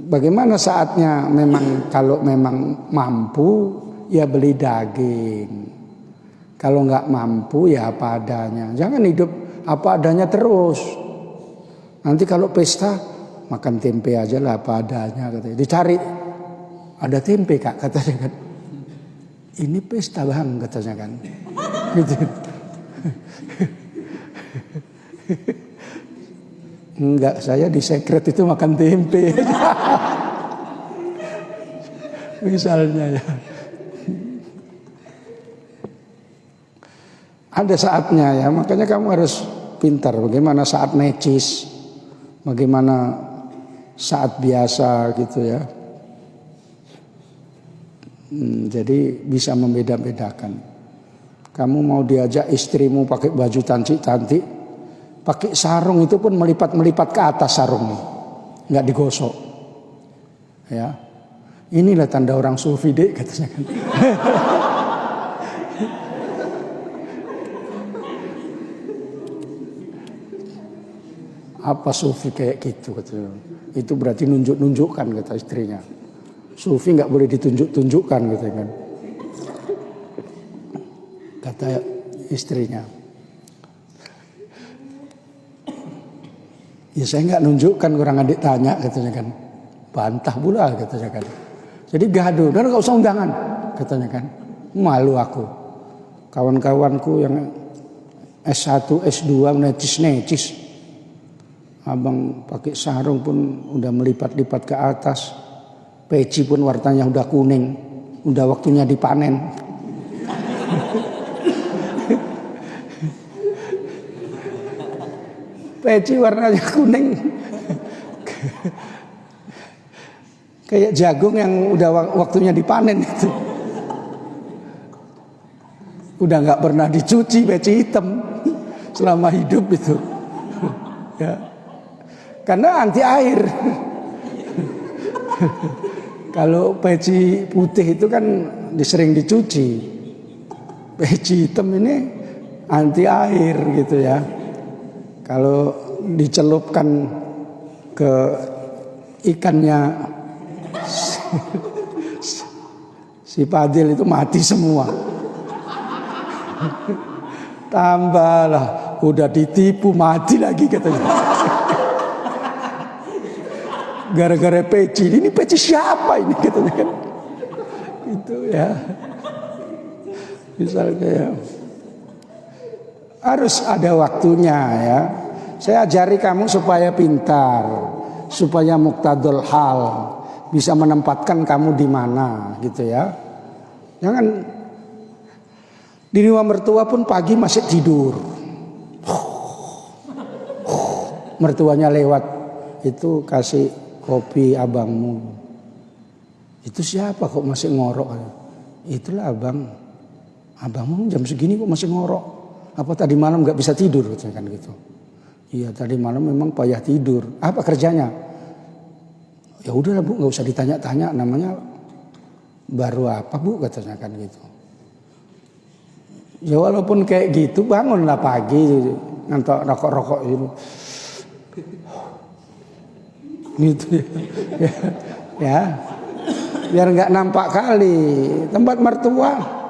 Speaker 1: Bagaimana saatnya memang kalau memang mampu ya beli daging. Kalau nggak mampu ya apa adanya. Jangan hidup apa adanya terus. Nanti kalau pesta makan tempe aja lah apa adanya katanya. Dicari ada tempe kak katanya kan. Ini pesta bang katanya kan. Gitu. Enggak, saya di sekret itu makan tempe. Misalnya ya. Ada saatnya ya, makanya kamu harus pintar bagaimana saat necis, bagaimana saat biasa gitu ya. Jadi bisa membeda-bedakan. Kamu mau diajak istrimu pakai baju cantik-cantik, pakai sarung itu pun melipat-melipat ke atas sarungnya, nggak digosok. Ya, inilah tanda orang sufi dek katanya kan. Apa sufi kayak gitu katanya. Itu berarti nunjuk-nunjukkan kata istrinya. Sufi nggak boleh ditunjuk-tunjukkan gitu kan. Kata istrinya. Ya saya nggak nunjukkan, orang adik tanya katanya kan. Bantah pula katanya kan. Jadi gaduh, dan nggak usah undangan katanya kan. Malu aku. Kawan-kawanku yang S1, S2 necis-necis. Abang pakai sarung pun udah melipat-lipat ke atas. Peci pun warnanya udah kuning. udah waktunya dipanen. Peci warnanya kuning. Kayak jagung yang udah waktunya dipanen itu. Udah nggak pernah dicuci peci hitam selama hidup itu. Ya. Karena anti air. Kalau peci putih itu kan sering dicuci. Peci hitam ini anti air gitu ya. Kalau dicelupkan ke ikannya si Padil itu mati semua. Tambahlah, udah ditipu mati lagi katanya. Gara-gara peci, ini peci siapa ini katanya kan? Itu ya. Misalnya ya. Harus ada waktunya ya. Saya ajari kamu supaya pintar, supaya muqtadul hal, bisa menempatkan kamu di mana gitu ya. Jangan di rumah mertua pun pagi masih tidur. Mertuanya lewat, itu kasih kopi abangmu. Itu siapa kok masih ngorok? Itulah abang. Abangmu jam segini kok masih ngorok? Apa tadi malam nggak bisa tidur kan gitu? Iya tadi malam memang payah tidur. Apa kerjanya? Ya udahlah bu, nggak usah ditanya-tanya. Namanya baru apa bu katanya kan gitu. Ya walaupun kayak gitu bangunlah pagi ngantok rokok-rokok gitu. Gitu ya. Ya. Biar nggak nampak kali tempat mertua.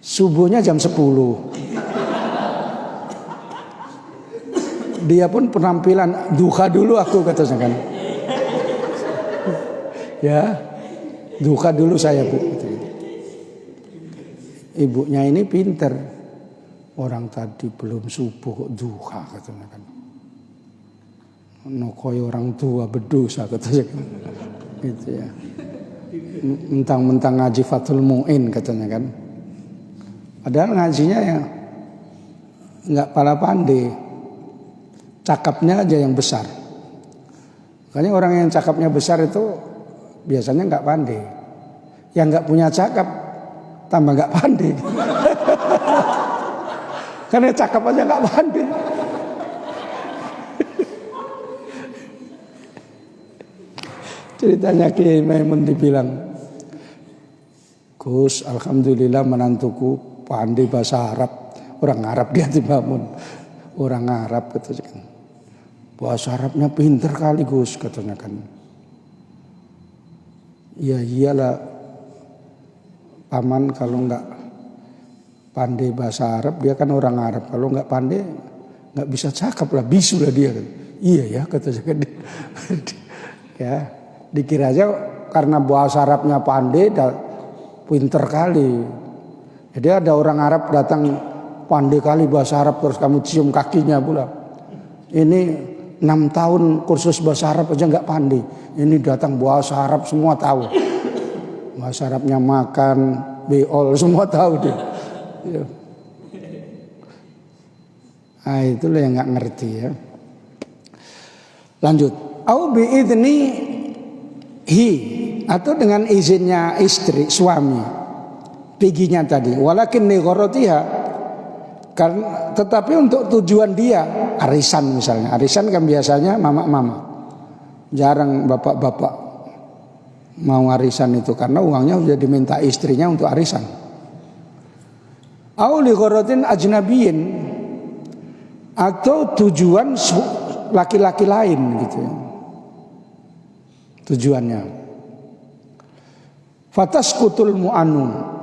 Speaker 1: Subuhnya jam 10. Dia pun penampilan duha dulu aku katanya kan. Ya, duha dulu saya bu. Ibunya ini pinter. Orang tadi belum subuh kok duha katanya kan. Nokoi orang tua berdosa katanya kan. Gitu ya. Mentang-mentang ngaji Fathul Mu'in katanya kan. Padahal ngajinya ya nggak pala pandai, cakapnya aja yang besar. Makanya orang yang cakapnya besar itu biasanya nggak pandai. Yang nggak punya cakap tambah nggak pandai. Karena cakap aja nggak pandai. Ceritanya Kiai Maimun dibilang, Gus, alhamdulillah menantuku pandai bahasa Arab. Orang Arab dia dibangun. Orang Arab katanya kan. Bahasa Arabnya pinter kali Gus katanya kan. Ya iyalah paman kalau nggak pandai bahasa Arab dia kan orang Arab. Kalau nggak pandai nggak bisa cakap lah, bisu lah dia kan. Iya ya katanya kan. Ya dikira aja karena bahasa Arabnya pandai pinter kali. Jadi ada orang Arab datang pandai kali bahasa Arab terus kamu cium kakinya pula. Ini 6 tahun kursus bahasa Arab aja nggak pandai. Ini datang bahasa Arab semua tahu. Bahasa Arabnya makan, beol semua tahu dia. Nah itulah yang nggak ngerti ya. Lanjut. Au biidni hi atau dengan izinnya istri suami. Piginya tadi, walakin nighorotiha, karena tetapi untuk tujuan dia arisan misalnya, arisan kan biasanya mama-mama, jarang bapak-bapak mau arisan itu karena uangnya sudah diminta istrinya untuk arisan. Au li gharatin ajnabiyin, atau tujuan laki-laki lain gitu ya. Tujuannya. Fatasqutul mu'anu,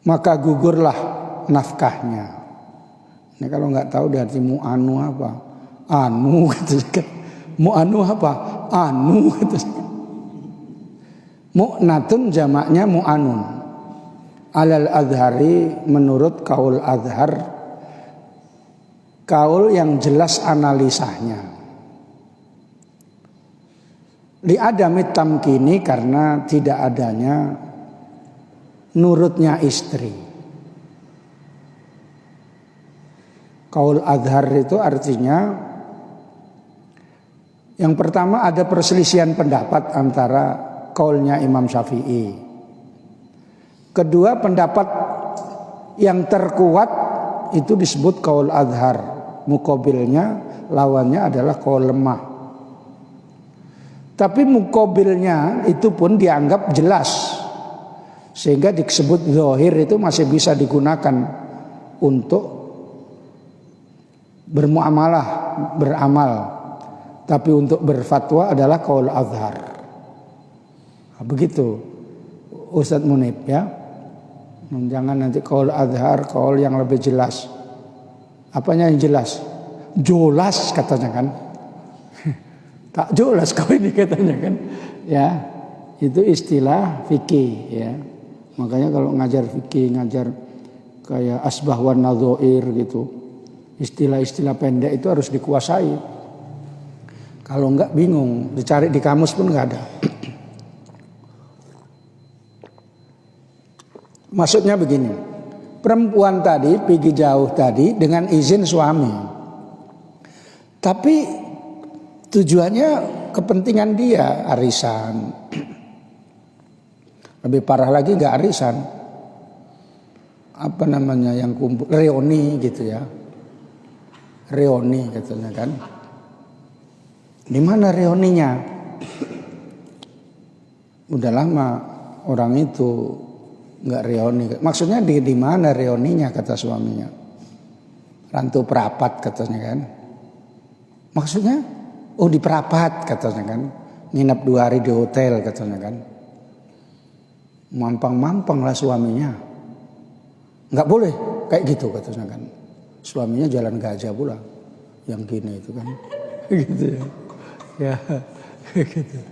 Speaker 1: maka gugurlah nafkahnya. Ini kalau nggak tahu dari mu'anu apa? Anu gitu kan. Mu'anu apa? Anu gitu. Mu'natun jamaknya mu'anun. Alal adhari menurut kaul adhar, kaul yang jelas analisanya. Li adamit tamkini, karena tidak adanya nurutnya istri. Qaul adhar itu artinya yang pertama ada perselisihan pendapat antara qaulnya Imam Syafi'i. Kedua, pendapat yang terkuat itu disebut qaul adhar. Muqabilnya, lawannya adalah qaul lemah. Tapi muqabilnya itu pun dianggap jelas, sehingga disebut zahir, itu masih bisa digunakan untuk bermuamalah, beramal. Tapi untuk berfatwa adalah qaul azhar. Nah, begitu Ustadz Munib ya. Jangan nanti qaul azhar, qaul yang lebih jelas. Apanya yang jelas? Jolas katanya kan. Tak jelas kau ini katanya kan. Ya, itu istilah fikih ya. Makanya kalau ngajar fikih, ngajar kayak asbah wan nadzair gitu, istilah-istilah pendek itu harus dikuasai. Kalau enggak bingung, dicari di kamus pun enggak ada. Maksudnya begini, perempuan tadi pergi jauh tadi dengan izin suami. Tapi tujuannya kepentingan dia, arisan. Lebih parah lagi enggak arisan. Apa namanya yang kumpul, reoni gitu ya. Reoni katanya kan. Di mana reoninya? Udah lama orang itu nggak reoni. Maksudnya di mana reoninya, kata suaminya. Rantu perapat katanya kan. Maksudnya, oh di perapat katanya kan. Nginep 2 hari di hotel katanya kan. Mampang-mampang lah suaminya. Nggak boleh kayak gitu katanya kan. Suaminya jalan gajah pula. Yang gini itu kan. Gitu ya. Ya, gitu.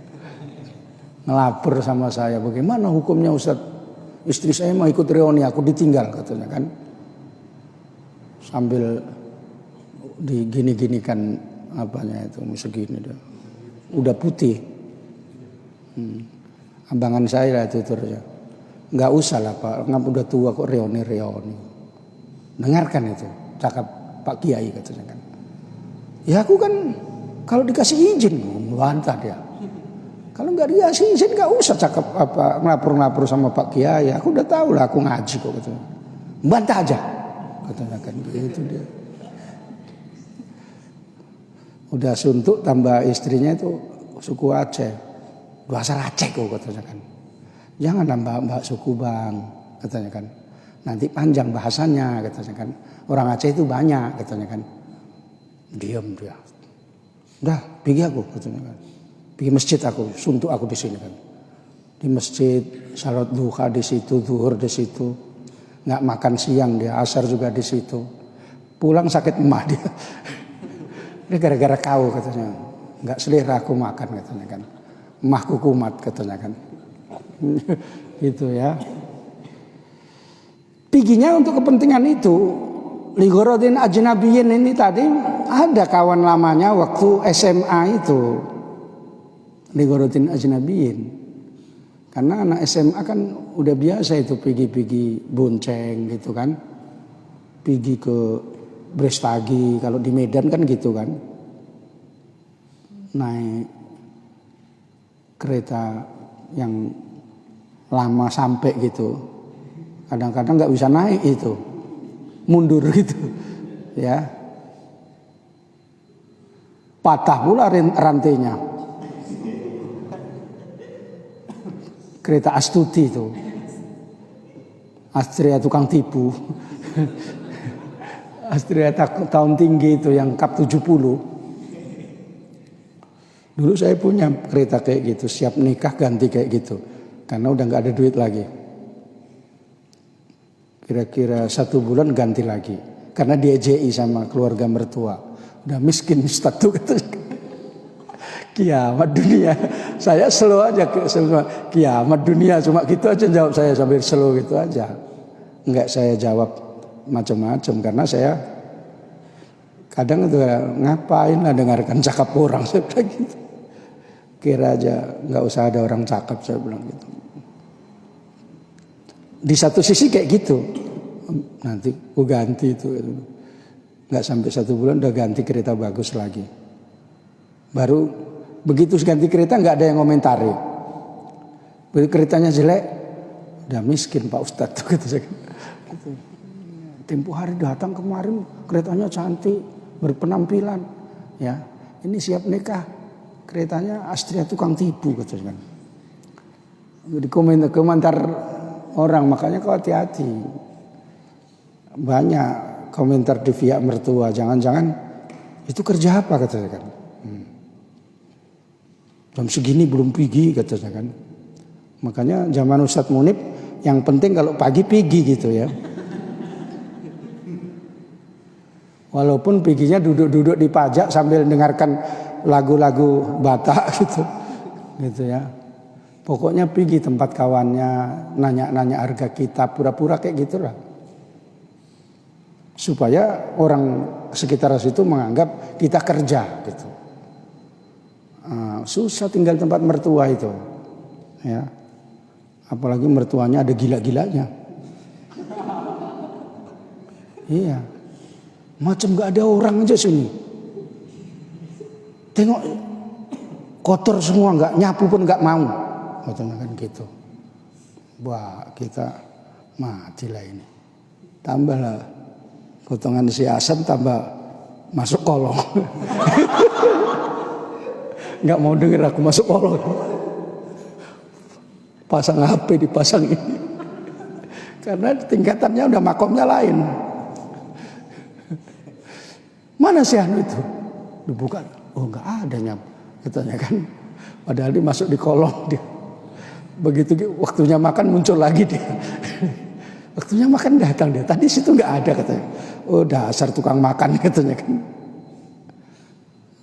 Speaker 1: Ngelapor sama saya, bagaimana hukumnya Ustadz? Istri saya mau ikut reuni, aku ditinggal katanya kan. Sambil digini-ginikan apanya itu, segini dah. Udah putih. Abangan saya lah itu terus ya. Nggak usah lah Pak, ngapa udah tua kok reuni. Dengarkan itu, cakap Pak Kiai katanya kan. Ya aku kan kalau dikasih izin, membantah dia. Kalau nggak dikasih izin nggak usah cakap apa ngelapor sama Pak Kiai. Aku udah tahu lah, aku ngaji kok katanya. Bantah aja, katanya kan gitu dia. Udah suntuk tambah istrinya itu suku Aceh, bahasa Aceh kok katanya kan. Janganlah mbak suku bang, katanya kan. Nanti panjang bahasanya katanya kan. Orang Aceh itu banyak katanya kan. Diam dia. Udah, pergi aku katanya kan. Pergi masjid aku, suntuk aku di sini kan. Di masjid, salat duha di situ, zuhur di situ. Nggak makan siang dia, asar juga di situ. Pulang sakit emah dia. Ini gara-gara kau katanya. Nggak selera aku makan katanya kan. Emahku kumat katanya kan. Gitu ya. Piginya untuk kepentingan itu. Ligorodin ajnabiyin ini tadi ada kawan lamanya waktu SMA itu. Ligorodin ajnabiyin. Karena anak SMA kan udah biasa itu pergi bonceng gitu kan. Pergi ke Brestagi, kalau di Medan kan gitu kan. Naik kereta yang lama sampai gitu. Kadang-kadang nggak bisa naik itu. Mundur gitu ya, patah pula rantainya. Kereta Astuti itu, Astrea tukang tipu. Astrea tahun tinggi itu yang kap 70. Dulu saya punya kereta kayak gitu, siap nikah ganti kayak gitu, karena udah nggak ada duit lagi. Kira-kira 1 bulan ganti lagi. Karena diejei sama keluarga mertua. Udah miskin Ustaz tuh katanya. Kiamat dunia. Saya slow aja. Kiamat dunia. Cuma gitu aja jawab saya sambil slow gitu aja. Enggak saya jawab macam-macam. Karena saya kadang itu ngapain lah dengarkan cakap orang. Saya bilang gitu. Kira aja nggak usah ada orang cakep, saya bilang gitu. Di satu sisi kayak gitu, nanti aku ganti itu, nggak sampai 1 bulan udah ganti kereta bagus lagi. Baru begitu ganti kereta nggak ada yang komentari. Begitu keretanya jelek, udah miskin Pak Ustadz tuh gitu. Tempo hari datang kemarin keretanya cantik, berpenampilan, ya ini siap nikah, keretanya Astria tukang tipu gitu kan. Jadi komentar orang, makanya kau hati-hati. Banyak komentar di pihak mertua, jangan-jangan itu kerja apa katanya kan. Jam segini belum pergi katanya kan. Makanya zaman Ustadz Munib yang penting kalau pagi pergi gitu ya. Walaupun piginya duduk-duduk di pajak sambil dengarkan lagu-lagu Batak gitu ya. Pokoknya pergi tempat kawannya, nanya-nanya harga kita, pura-pura kayak gitulah. Supaya orang sekitar situ menganggap kita kerja gitu. Susah tinggal tempat mertua itu, ya. Apalagi mertuanya ada gila-gilanya. Iya. Macam gak ada orang aja sini. Tengok kotor semua, nggak nyapu pun nggak mau. Katanya kan gitu. Wah, kita matilah ini. Tambahlah potongan si asam tambah masuk kolong. Nggak mau denger aku masuk kolong. Pasang HP dipasang ini. Karena tingkatannya udah makomnya lain. Mana sih anu itu? Dibuka, oh nggak ada nyap, katanya kan. Padahal dia masuk di kolong dia. Begitu waktunya makan muncul lagi dia. Waktunya makan datang dia. Tadi situ nggak ada katanya. Oh dasar tukang makan katanya kan.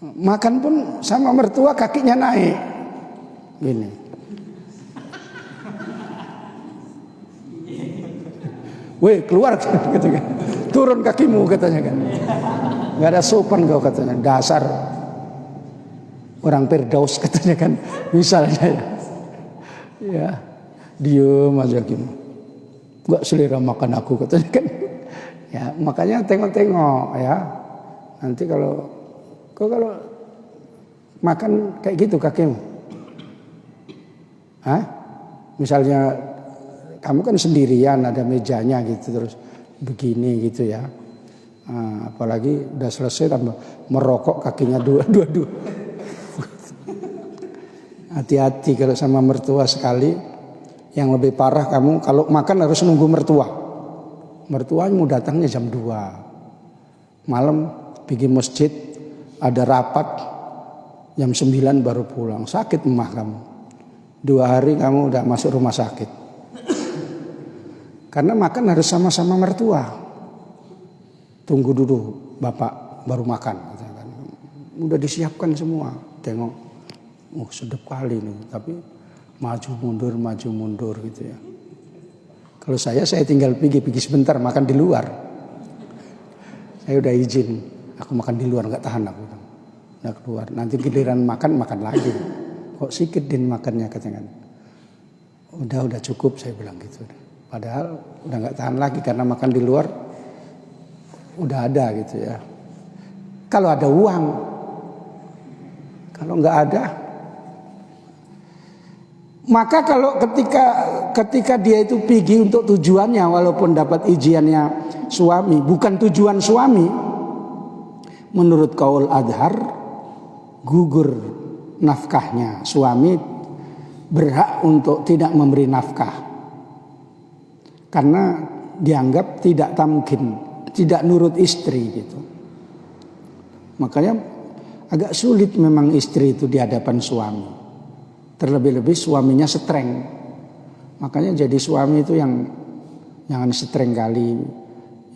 Speaker 1: Makan pun sama mertua kakinya naik. Gini. Weh keluar katanya. Turun kakimu katanya kan. Gak ada sopan kau katanya, dasar orang Firdaus katanya kan, misalnya ya, diem aja gitu, gak selera makan aku katanya kan, ya makanya tengok-tengok ya, nanti kalau makan kayak gitu kakimu, misalnya kamu kan sendirian ada mejanya gitu terus begini gitu ya. Apalagi udah selesai tambah merokok kakinya dua. Hati-hati kalau sama mertua sekali. Yang lebih parah kamu kalau makan harus nunggu mertua. Mertuamu datangnya jam 2. Malam pergi masjid ada rapat jam 9 baru pulang. Sakit emah kamu. 2 hari kamu udah masuk rumah sakit. Karena makan harus sama-sama mertua. Tunggu dulu bapak baru makan. Udah disiapkan semua. Tengok, sedap kali nih. Tapi maju mundur gitu ya. Kalau saya tinggal pergi sebentar makan di luar. Saya udah izin, aku makan di luar nggak tahan aku. Udah keluar. Nanti giliran makan lagi. Kok sikit din makannya katanya. Udah cukup saya bilang gitu. Padahal udah nggak tahan lagi karena makan di luar. Udah ada gitu ya. Kalau ada uang, kalau nggak ada, maka kalau ketika dia itu pergi untuk tujuannya, walaupun dapat izinnya suami, bukan tujuan suami, menurut kaul adhar gugur nafkahnya. Suami berhak untuk tidak memberi nafkah karena dianggap tidak tamkin. Tidak nurut istri gitu. Makanya agak sulit memang istri itu di hadapan suami. Terlebih-lebih suaminya streng. Makanya jadi suami itu yang jangan streng kali.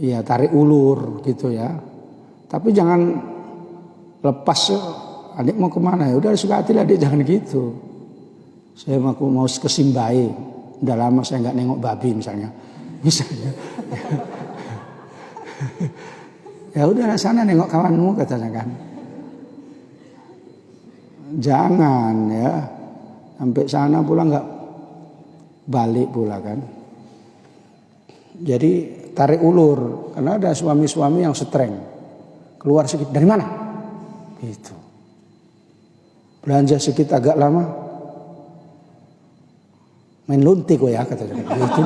Speaker 1: Ya tarik ulur gitu ya. Tapi jangan lepas, adik mau kemana ya udah suka hati lah adik, jangan gitu. Saya mau ke Simbai. Udah lama saya nggak nengok babi misalnya. Ya udah sana nengok kawanmu katanya kan. Jangan ya. Sampai sana pula nggak balik pula kan. Jadi tarik ulur. Karena ada suami-suami yang streng. Keluar sedikit, dari mana? Gitu. Belanja sedikit agak lama. Main lunti kok ya katanya. Gitu.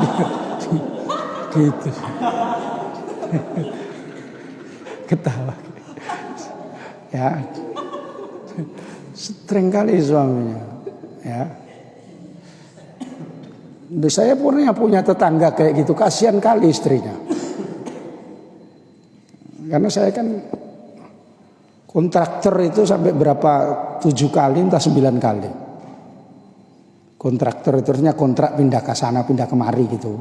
Speaker 1: Gitu. Ketawa. Ya. Streng kali suaminya. Ya. Saya punya tetangga kayak gitu, kasihan kali istrinya. Karena saya kan kontraktor itu sampai berapa 7 kali entah 9 kali. Kontraktor itu artinya kontrak pindah ke sana pindah kemari gitu.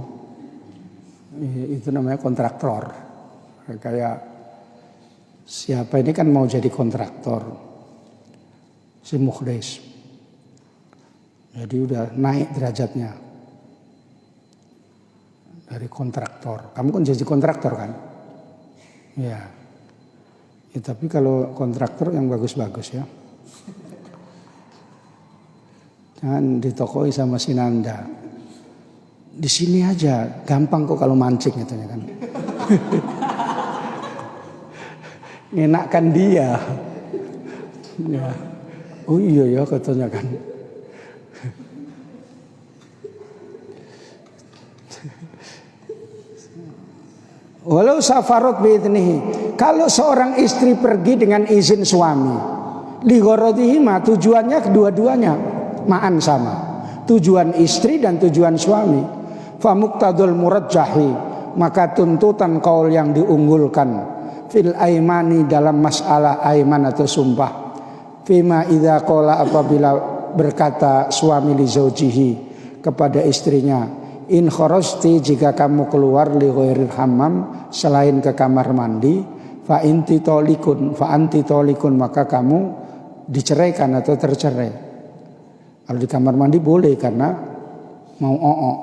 Speaker 1: Itu namanya kontraktor. Kayak siapa ini kan mau jadi kontraktor. Si Mukhlis. Jadi udah naik derajatnya. Dari kontraktor. Kamu kan jadi kontraktor kan? Ya. Ya, tapi kalau kontraktor yang bagus-bagus ya. Jangan ditokoi sama Sinanda. Di sini aja, gampang kok kalau mancing katanya kan. Ngenakkan dia. Ya. Oh iya ya katanya kan. Walau safarot biidnihi, kalau seorang istri pergi dengan izin suami, li gharadihima, tujuannya kedua-duanya ma'an sama. Tujuan istri dan tujuan suami. Fa muqtadul murajjahi, maka tuntutan kaul yang diunggulkan fil aimani dalam masalah aiman atau sumpah. Fima idza qala, apabila berkata suami li zaujihi kepada istrinya, in kharajti, jika kamu keluar li ghairil hammam, selain ke kamar mandi, fa anti tolikun, maka kamu diceraikan atau tercerai. Kalau di kamar mandi boleh karena mau o'ok.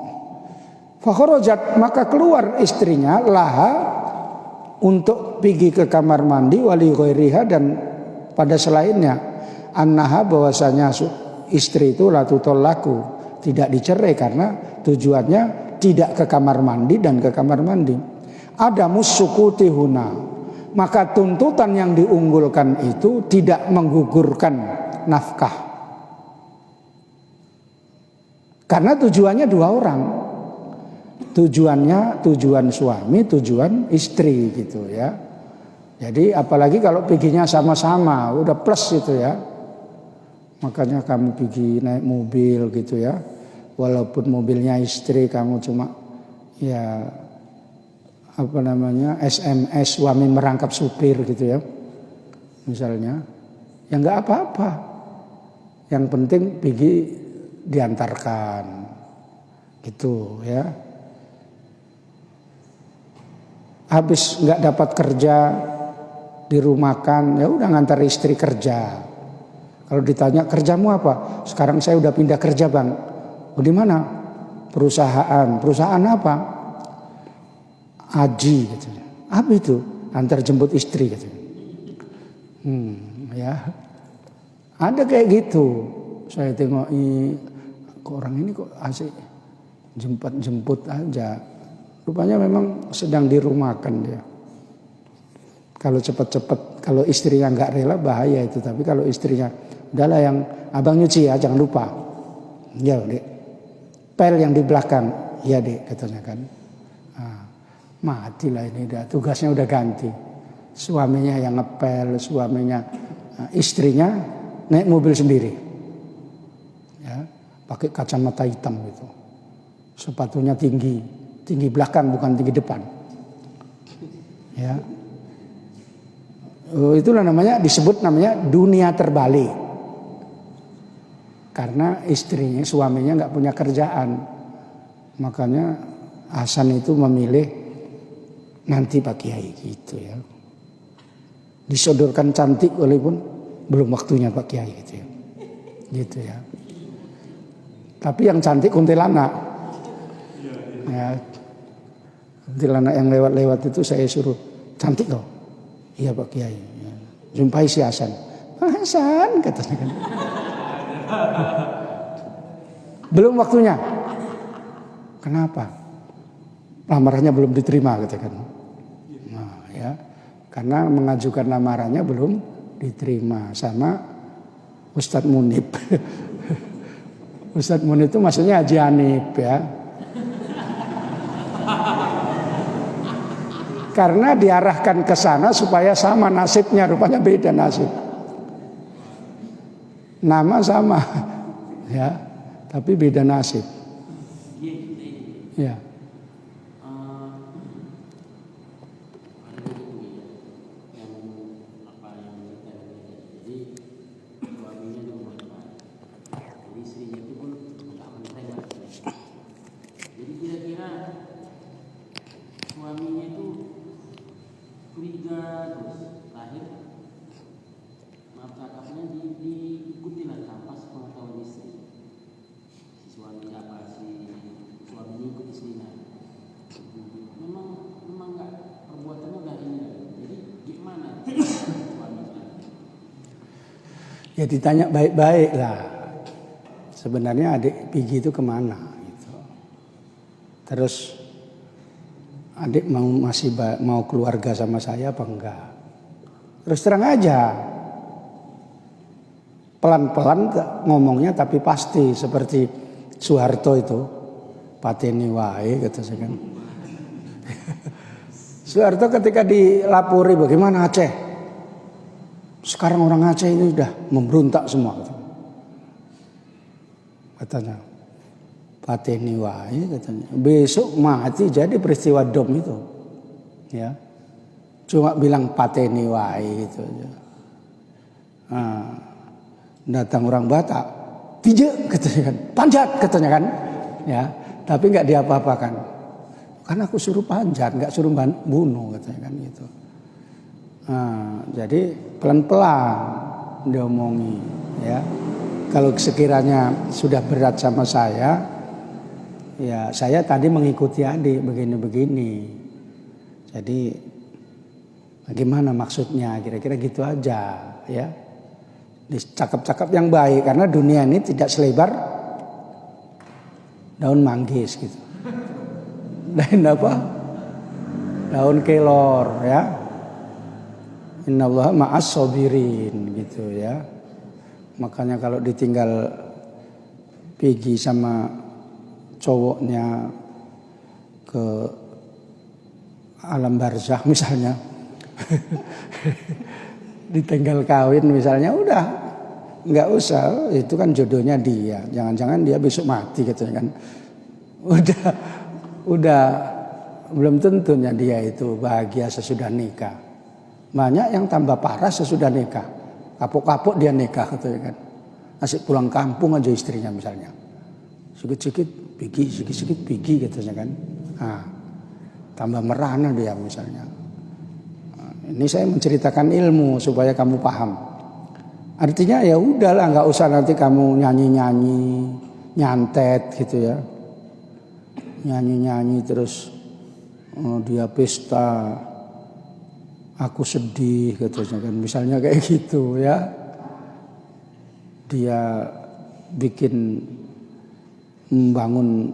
Speaker 1: Fa kharajat, maka keluar istrinya laha untuk pergi ke kamar mandi wali ghairiha, dan pada selainnya, annaha, bahwasanya istri itu la tutolaku, tidak dicerai karena tujuannya tidak ke kamar mandi dan ke kamar mandi. Ada musukuti huna, maka tuntutan yang diunggulkan itu tidak menggugurkan nafkah. Karena tujuannya dua orang. Tujuannya tujuan suami, tujuan istri gitu ya. Jadi apalagi kalau perginya sama-sama, udah plus itu ya. Makanya kamu pergi naik mobil gitu ya. Walaupun mobilnya istri, kamu cuma ya apa namanya SMS suami merangkap supir gitu ya. Misalnya, ya nggak apa-apa. Yang penting pergi diantarkan gitu ya. Habis nggak dapat kerja, dirumahkan, ya udah ngantar istri kerja. Kalau ditanya kerjamu apa? Sekarang saya udah pindah kerja bang. Oh di mana? Perusahaan. Perusahaan apa? Aji katanya. Apa itu? Antar jemput istri katanya. Ya. Ada kayak gitu. Saya tengok kok orang ini kok asik jemput aja. Rupanya memang sedang dirumahkan dia. Kalau cepat-cepat, kalau istrinya nggak rela bahaya itu. Tapi kalau istrinya, udahlah yang abang nyuci ya, jangan lupa. Ya dek, pel yang di belakang, ya dek katanya kan. Matilah ini, tugasnya udah ganti. Suaminya yang ngepel, suaminya, istrinya naik mobil sendiri. Ya, pakai kacamata hitam gitu. Sepatunya tinggi belakang bukan tinggi depan. Ya. Itulah disebut namanya dunia terbalik. Karena istrinya, suaminya nggak punya kerjaan. Makanya Hasan itu memilih nanti Pak Kiai gitu ya. Disodorkan cantik walaupun belum waktunya Pak Kiai gitu ya. Gitu ya. Tapi yang cantik kuntilanak. Ya. Kuntilanak yang lewat-lewat itu saya suruh, cantik kok. Iya Pak Kiai. Jumpai si Hasan. Hasan katanya kan. Belum waktunya. Kenapa? Lamarannya belum diterima katakan. Nah, ya. Karena mengajukan lamarannya belum diterima sama Ustadz Munib. Ustadz Munib itu maksudnya Haji Hanif ya. Karena diarahkan ke sana supaya sama nasibnya, rupanya beda nasib. Nama sama ya, tapi beda nasib. Ya.
Speaker 2: Suaminya itu curiga terus lahir, maaf cakapnya diikuti lah tanpa sepengetahuan istri. Si suami ikut istrinya. Memang nggak, perbuatannya udah ini lah. Jadi gimana suami?
Speaker 1: Ya ditanya baik-baik lah. Sebenarnya adik Pigi itu kemana? Gitu. Terus adik masih mau keluarga sama saya apa enggak? Terus terang aja. Pelan-pelan ngomongnya tapi pasti seperti Soeharto itu. Pateni wae kata saya kan. Soeharto ketika dilapori bagaimana Aceh? Sekarang orang Aceh ini sudah memberontak semua. Katanya. Pateni wae katanya. Besok mati jadi peristiwa Dom itu. Ya. Cuma bilang pateni wae gitu aja. Nah, datang orang Batak, tijek katanya kan. Panjat katanya kan. Ya, tapi enggak diapa-apakan. Karena aku suruh panjat, enggak suruh bunuh katanya kan gitu. Nah, jadi pelan-pelan diomongi ya. Kalau sekiranya sudah berat sama saya, ya saya tadi mengikuti adik begini-begini. Jadi bagaimana maksudnya? Kira-kira gitu aja ya. Cakap-cakap yang baik karena dunia ini tidak selebar daun manggis gitu. Dan apa? Daun kelor ya. Innallaha ma'as sabirin gitu ya. Makanya kalau ditinggal pergi sama cowoknya ke alam barzakh misalnya, ditinggal kawin misalnya, udah nggak usah, itu kan jodohnya dia. Jangan-jangan dia besok mati katanya kan. Udah belum tentunya dia itu bahagia sesudah nikah. Banyak yang tambah parah sesudah nikah. Kapok-kapok dia nikah katanya kan. Asik pulang kampung aja istrinya misalnya. Sikit-sikit pergi, sikit-sikit pergi katanya kan. Nah, tambah merana dia misalnya. Nah, ini saya menceritakan ilmu supaya kamu paham. Artinya ya udahlah, nggak usah nanti kamu nyanyi-nyanyi, nyantet gitu ya. Nyanyi-nyanyi terus dia pesta, aku sedih katanya kan, misalnya kayak gitu ya. Dia bikin membangun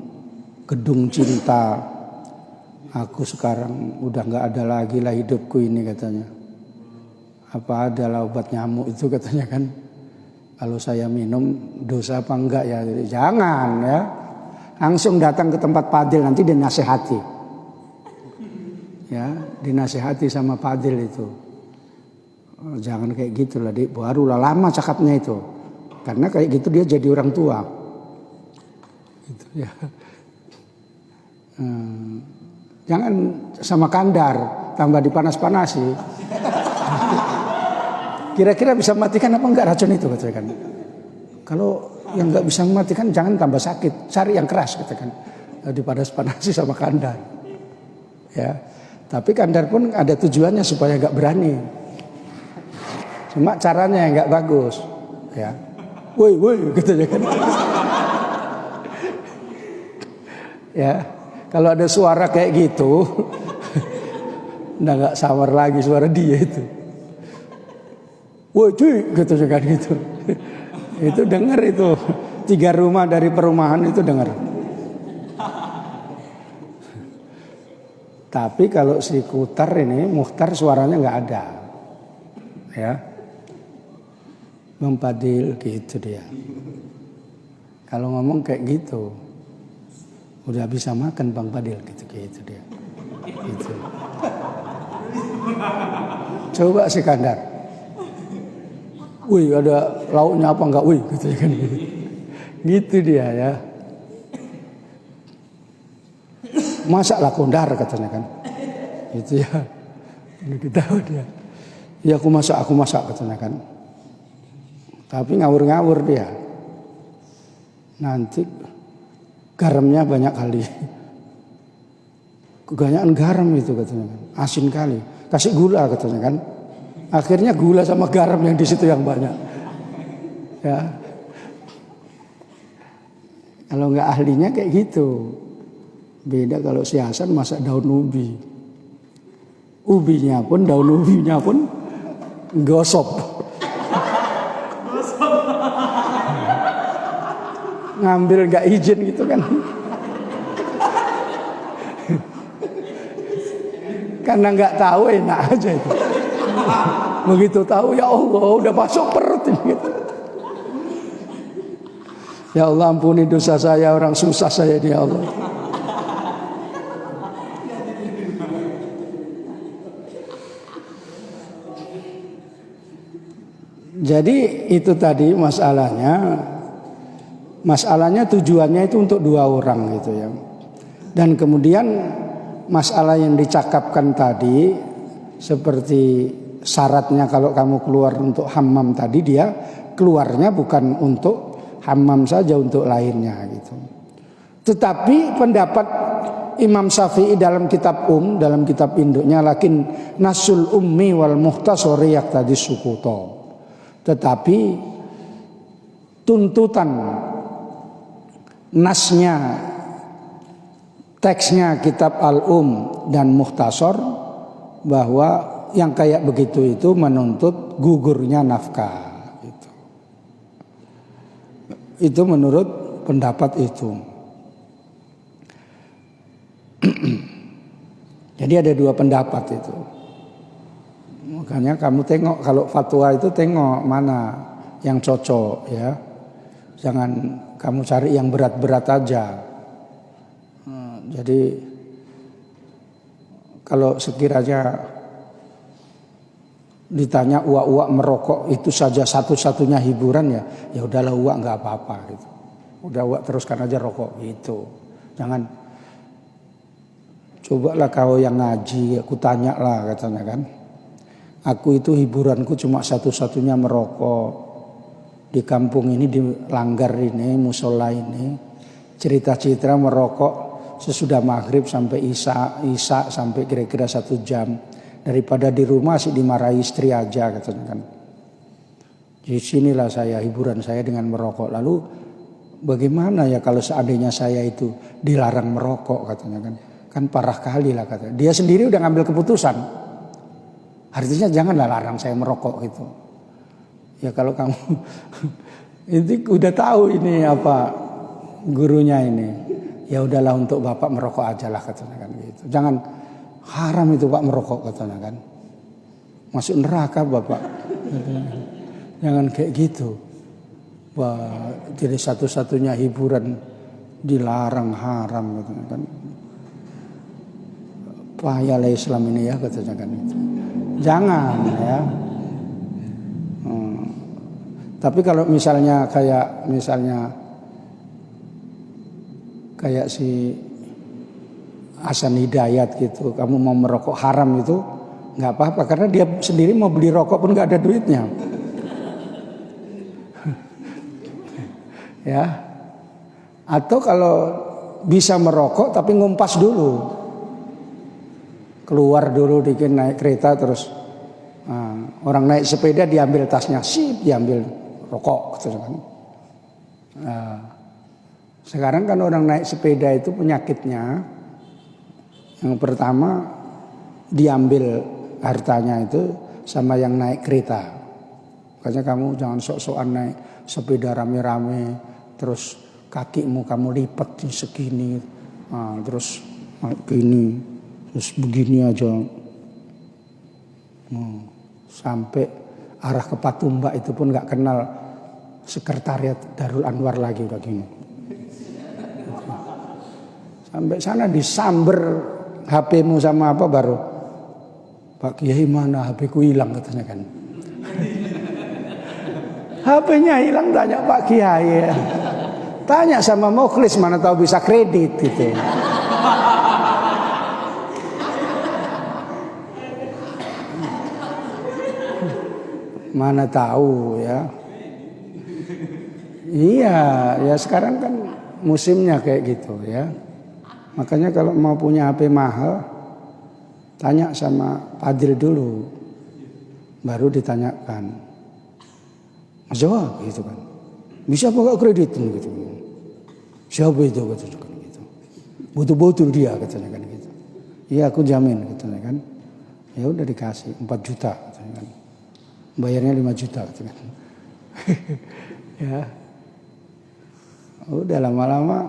Speaker 1: gedung cinta, aku sekarang udah nggak ada lagi lah hidupku ini katanya. Apa adalah obat nyamuk itu katanya kan. Kalau saya minum dosa apa enggak ya? Jangan ya. Langsung datang ke tempat padil, nanti dinasehati. Ya, dinasehati sama padil itu. Jangan kayak gitulah, Dik. Barulah lama cakapnya itu. Karena kayak gitu dia jadi orang tua. Gitu ya. Jangan sama kandar, tambah dipanas-panasi. Kira-kira bisa matikan apa enggak racun itu katanya kan. Kalau yang enggak bisa mematikan jangan tambah sakit, cari yang keras katakan. Dipanas-panasi sama kandar. Ya. Tapi kandar pun ada tujuannya supaya enggak berani. Cuma caranya yang enggak bagus. Ya. Woi katanya kan. Ya. Kalau ada suara kayak gitu, udah enggak samar lagi suara dia itu. Woi cuy, gitu kan gitu. Itu dengar itu. 3 rumah dari perumahan itu dengar. Tapi kalau si Kutar ini, Mukhtar suaranya nggak ada. Ya. Bang Padil gitu dia. Kalau ngomong kayak gitu. Udah bisa makan Bang Padil gitu dia. Gitu. Coba si Kandar. Wih, ada lauknya apa enggak? Wih, gitu kan. Gitu dia ya. Masaklah kondar katanya kan. Gitu ya. Udah tahu dia. Ya aku masak katanya kan. Tapi ngawur-ngawur dia. Nanti garamnya banyak kali. Kebanyakan garam itu katanya kan. Asin kali. Kasih gula katanya kan. Akhirnya gula sama garam yang di situ yang banyak. Ya. Kalau nggak ahlinya kayak gitu. Beda kalau si Hasan masak daun ubi. Ubinya pun, daun ubinya pun gosop. Ngambil nggak izin gitu kan. Karena nggak tahu enak aja itu. Begitu tahu ya Allah udah masuk perut ini. Gitu. Ya Allah ampuni dosa saya, orang susah saya ya Allah. Jadi itu tadi masalahnya tujuannya itu untuk 2 orang gitu ya. Dan kemudian masalah yang dicakapkan tadi seperti syaratnya kalau kamu keluar untuk hammam tadi, dia keluarnya bukan untuk hammam saja, untuk lainnya gitu. Tetapi pendapat Imam Syafi'i dalam kitab dalam kitab induknya lakin nasul ummi wal muhtasori yaqtadi sukuto. Tetapi tuntutan nasnya, teksnya kitab dan Mukhtasar bahwa yang kayak begitu itu menuntut gugurnya nafkah. Itu menurut pendapat itu. Jadi ada 2 pendapat itu. Makanya kamu tengok kalau fatwa itu tengok mana yang cocok ya. Jangan kamu cari yang berat-berat aja. Jadi kalau sekiranya ditanya uak-uak merokok itu saja satu-satunya hiburan ya udahlah uak nggak apa-apa gitu. Udah uak teruskan aja rokok gitu. Jangan cobalah kau yang ngaji, aku tanya lah katanya kan. Aku itu hiburanku cuma satu-satunya merokok. Di kampung ini, di langgar ini, musola ini, cerita-cerita merokok sesudah maghrib sampai isya sampai kira-kira 1 jam. Daripada di rumah sih dimarahi istri aja katanya kan. Di sinilah saya, hiburan saya dengan merokok. Lalu bagaimana ya kalau seandainya saya itu dilarang merokok katanya kan. Kan parah kali lah katanya. Dia sendiri udah ngambil keputusan. Artinya janganlah larang saya merokok gitu. Ya kalau kamu itu udah tahu ini apa gurunya ini. Ya udahlah untuk bapak merokok aja lah katanya kan gitu. Jangan haram itu pak merokok katanya kan. Masuk neraka bapak. Jangan kayak gitu. Wah, jadi satu-satunya hiburan dilarang haram katanya kan. Payalah Islam ini ya katanya kan itu. Jangan ya. Tapi kalau misalnya kayak si Hasan Hidayat gitu, kamu mau merokok haram itu nggak apa-apa karena dia sendiri mau beli rokok pun nggak ada duitnya. Ya. Atau kalau bisa merokok tapi ngumpas dulu. Keluar dulu dikit naik kereta terus orang naik sepeda diambil tasnya, diambil rokok gitu kan. Sekarang kan orang naik sepeda itu penyakitnya yang pertama diambil hartanya itu sama yang naik kereta. Makanya kamu jangan sok-sokan naik sepeda rame-rame, terus kakimu kamu lipat segini, terus gini, terus begini aja, sampai arah ke Patumbak itu pun nggak kenal sekretariat Darul Anwar lagi udah gini. Sampai sana disamber HP-mu sama apa baru, Pak Kiai mana HP-ku hilang katanya kan. HP-nya hilang, tanya Pak Kiai. Tanya sama Mukhlis, mana tahu bisa kredit gitu. Mana tahu ya. Iya, ya sekarang kan musimnya kayak gitu ya. Makanya kalau mau punya HP mahal, tanya sama Padil dulu, baru ditanyakan. Mas Jawa gitu kan, bisa apa gak kredit gitu. Siapa itu katanya kan gitu. Butuh-butuh dia katanya kan gitu. Iya aku jamin katanya kan. Ya udah dikasih 4 juta katanya kan. Bayarnya 5 juta katanya kan. Ya. Udah lama-lama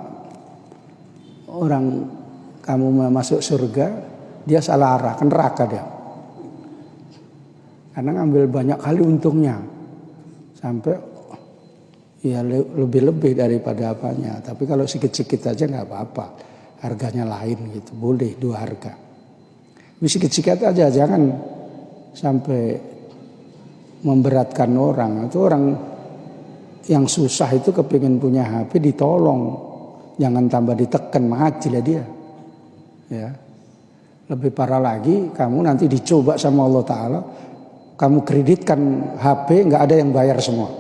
Speaker 1: orang kamu mau masuk surga, dia salah arah, ke neraka dia. Karena ngambil banyak kali untungnya. Sampai ya lebih-lebih daripada apanya. Tapi kalau sikit-sikit aja nggak apa-apa. Harganya lain gitu, boleh 2 harga. Tapi sikit-sikit aja, jangan sampai memberatkan orang. Itu orang yang susah itu kepingin punya HP ditolong. Jangan tambah ditekan, mati lah dia. Ya. Lebih parah lagi, kamu nanti dicoba sama Allah Ta'ala. Kamu kreditkan HP, nggak ada yang bayar semua.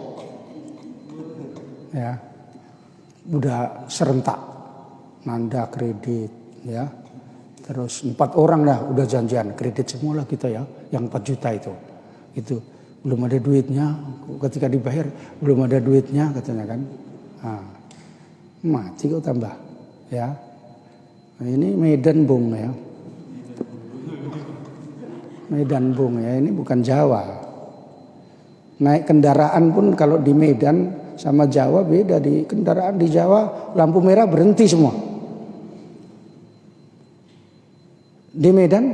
Speaker 1: Ya, udah serentak, nanda kredit, ya. Terus 4 orang lah, udah janjian kredit semua lah kita ya, yang 4 juta itu belum ada duitnya. Ketika dibayar belum ada duitnya katanya kan, mati kok tambah, ya. Nah, ini Medan Bung ya. Medan Bung ya, ini bukan Jawa. Naik kendaraan pun kalau di Medan sama Jawa beda. Di kendaraan di Jawa lampu merah berhenti semua. Di Medan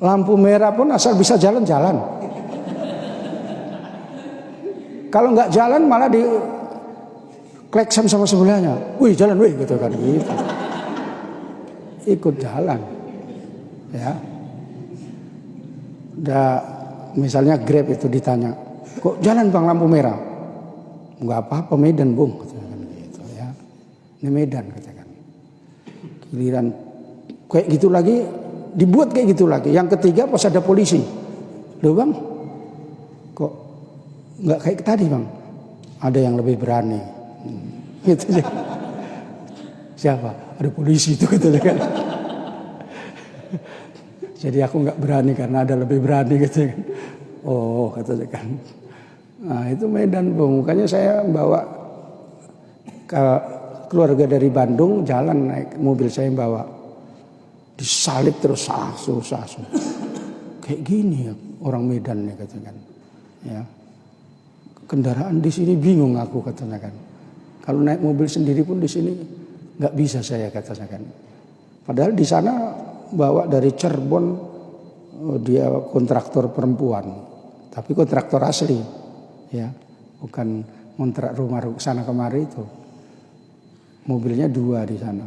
Speaker 1: lampu merah pun asal bisa jalan-jalan. Kalau nggak jalan malah di klekson sama sebelahnya. Wih jalan wih gitu kan gitu. Ikut jalan. Ya. Udah misalnya Grab itu ditanya, kok jalan bang lampu merah? Enggak apa-apa Medan Bung, katakan gitu ya. Ini Medan katakan. Giliran kayak gitu lagi, dibuat kayak gitu lagi. Yang ketiga pas ada polisi, loh bang, kok nggak kayak tadi bang? Ada yang lebih berani. Gitu aja. Siapa? Ada polisi itu katanya kan. Jadi aku nggak berani karena ada lebih berani gitu kan. Oh katanya kan. Nah itu Medan Bung. Makanya saya bawa ke keluarga dari Bandung jalan naik mobil saya bawa. Disalib terus sasu. Kayak gini ya orang Medan ya katanya kan. Ya. Kendaraan di sini bingung aku katanya kan. Kalau naik mobil sendiri pun di sini nggak bisa saya katanya kan. Padahal di sana bawa dari Cirebon, dia kontraktor perempuan, tapi kontraktor asli, ya, bukan kontrak rumah sana kemari itu. Mobilnya 2 di sana.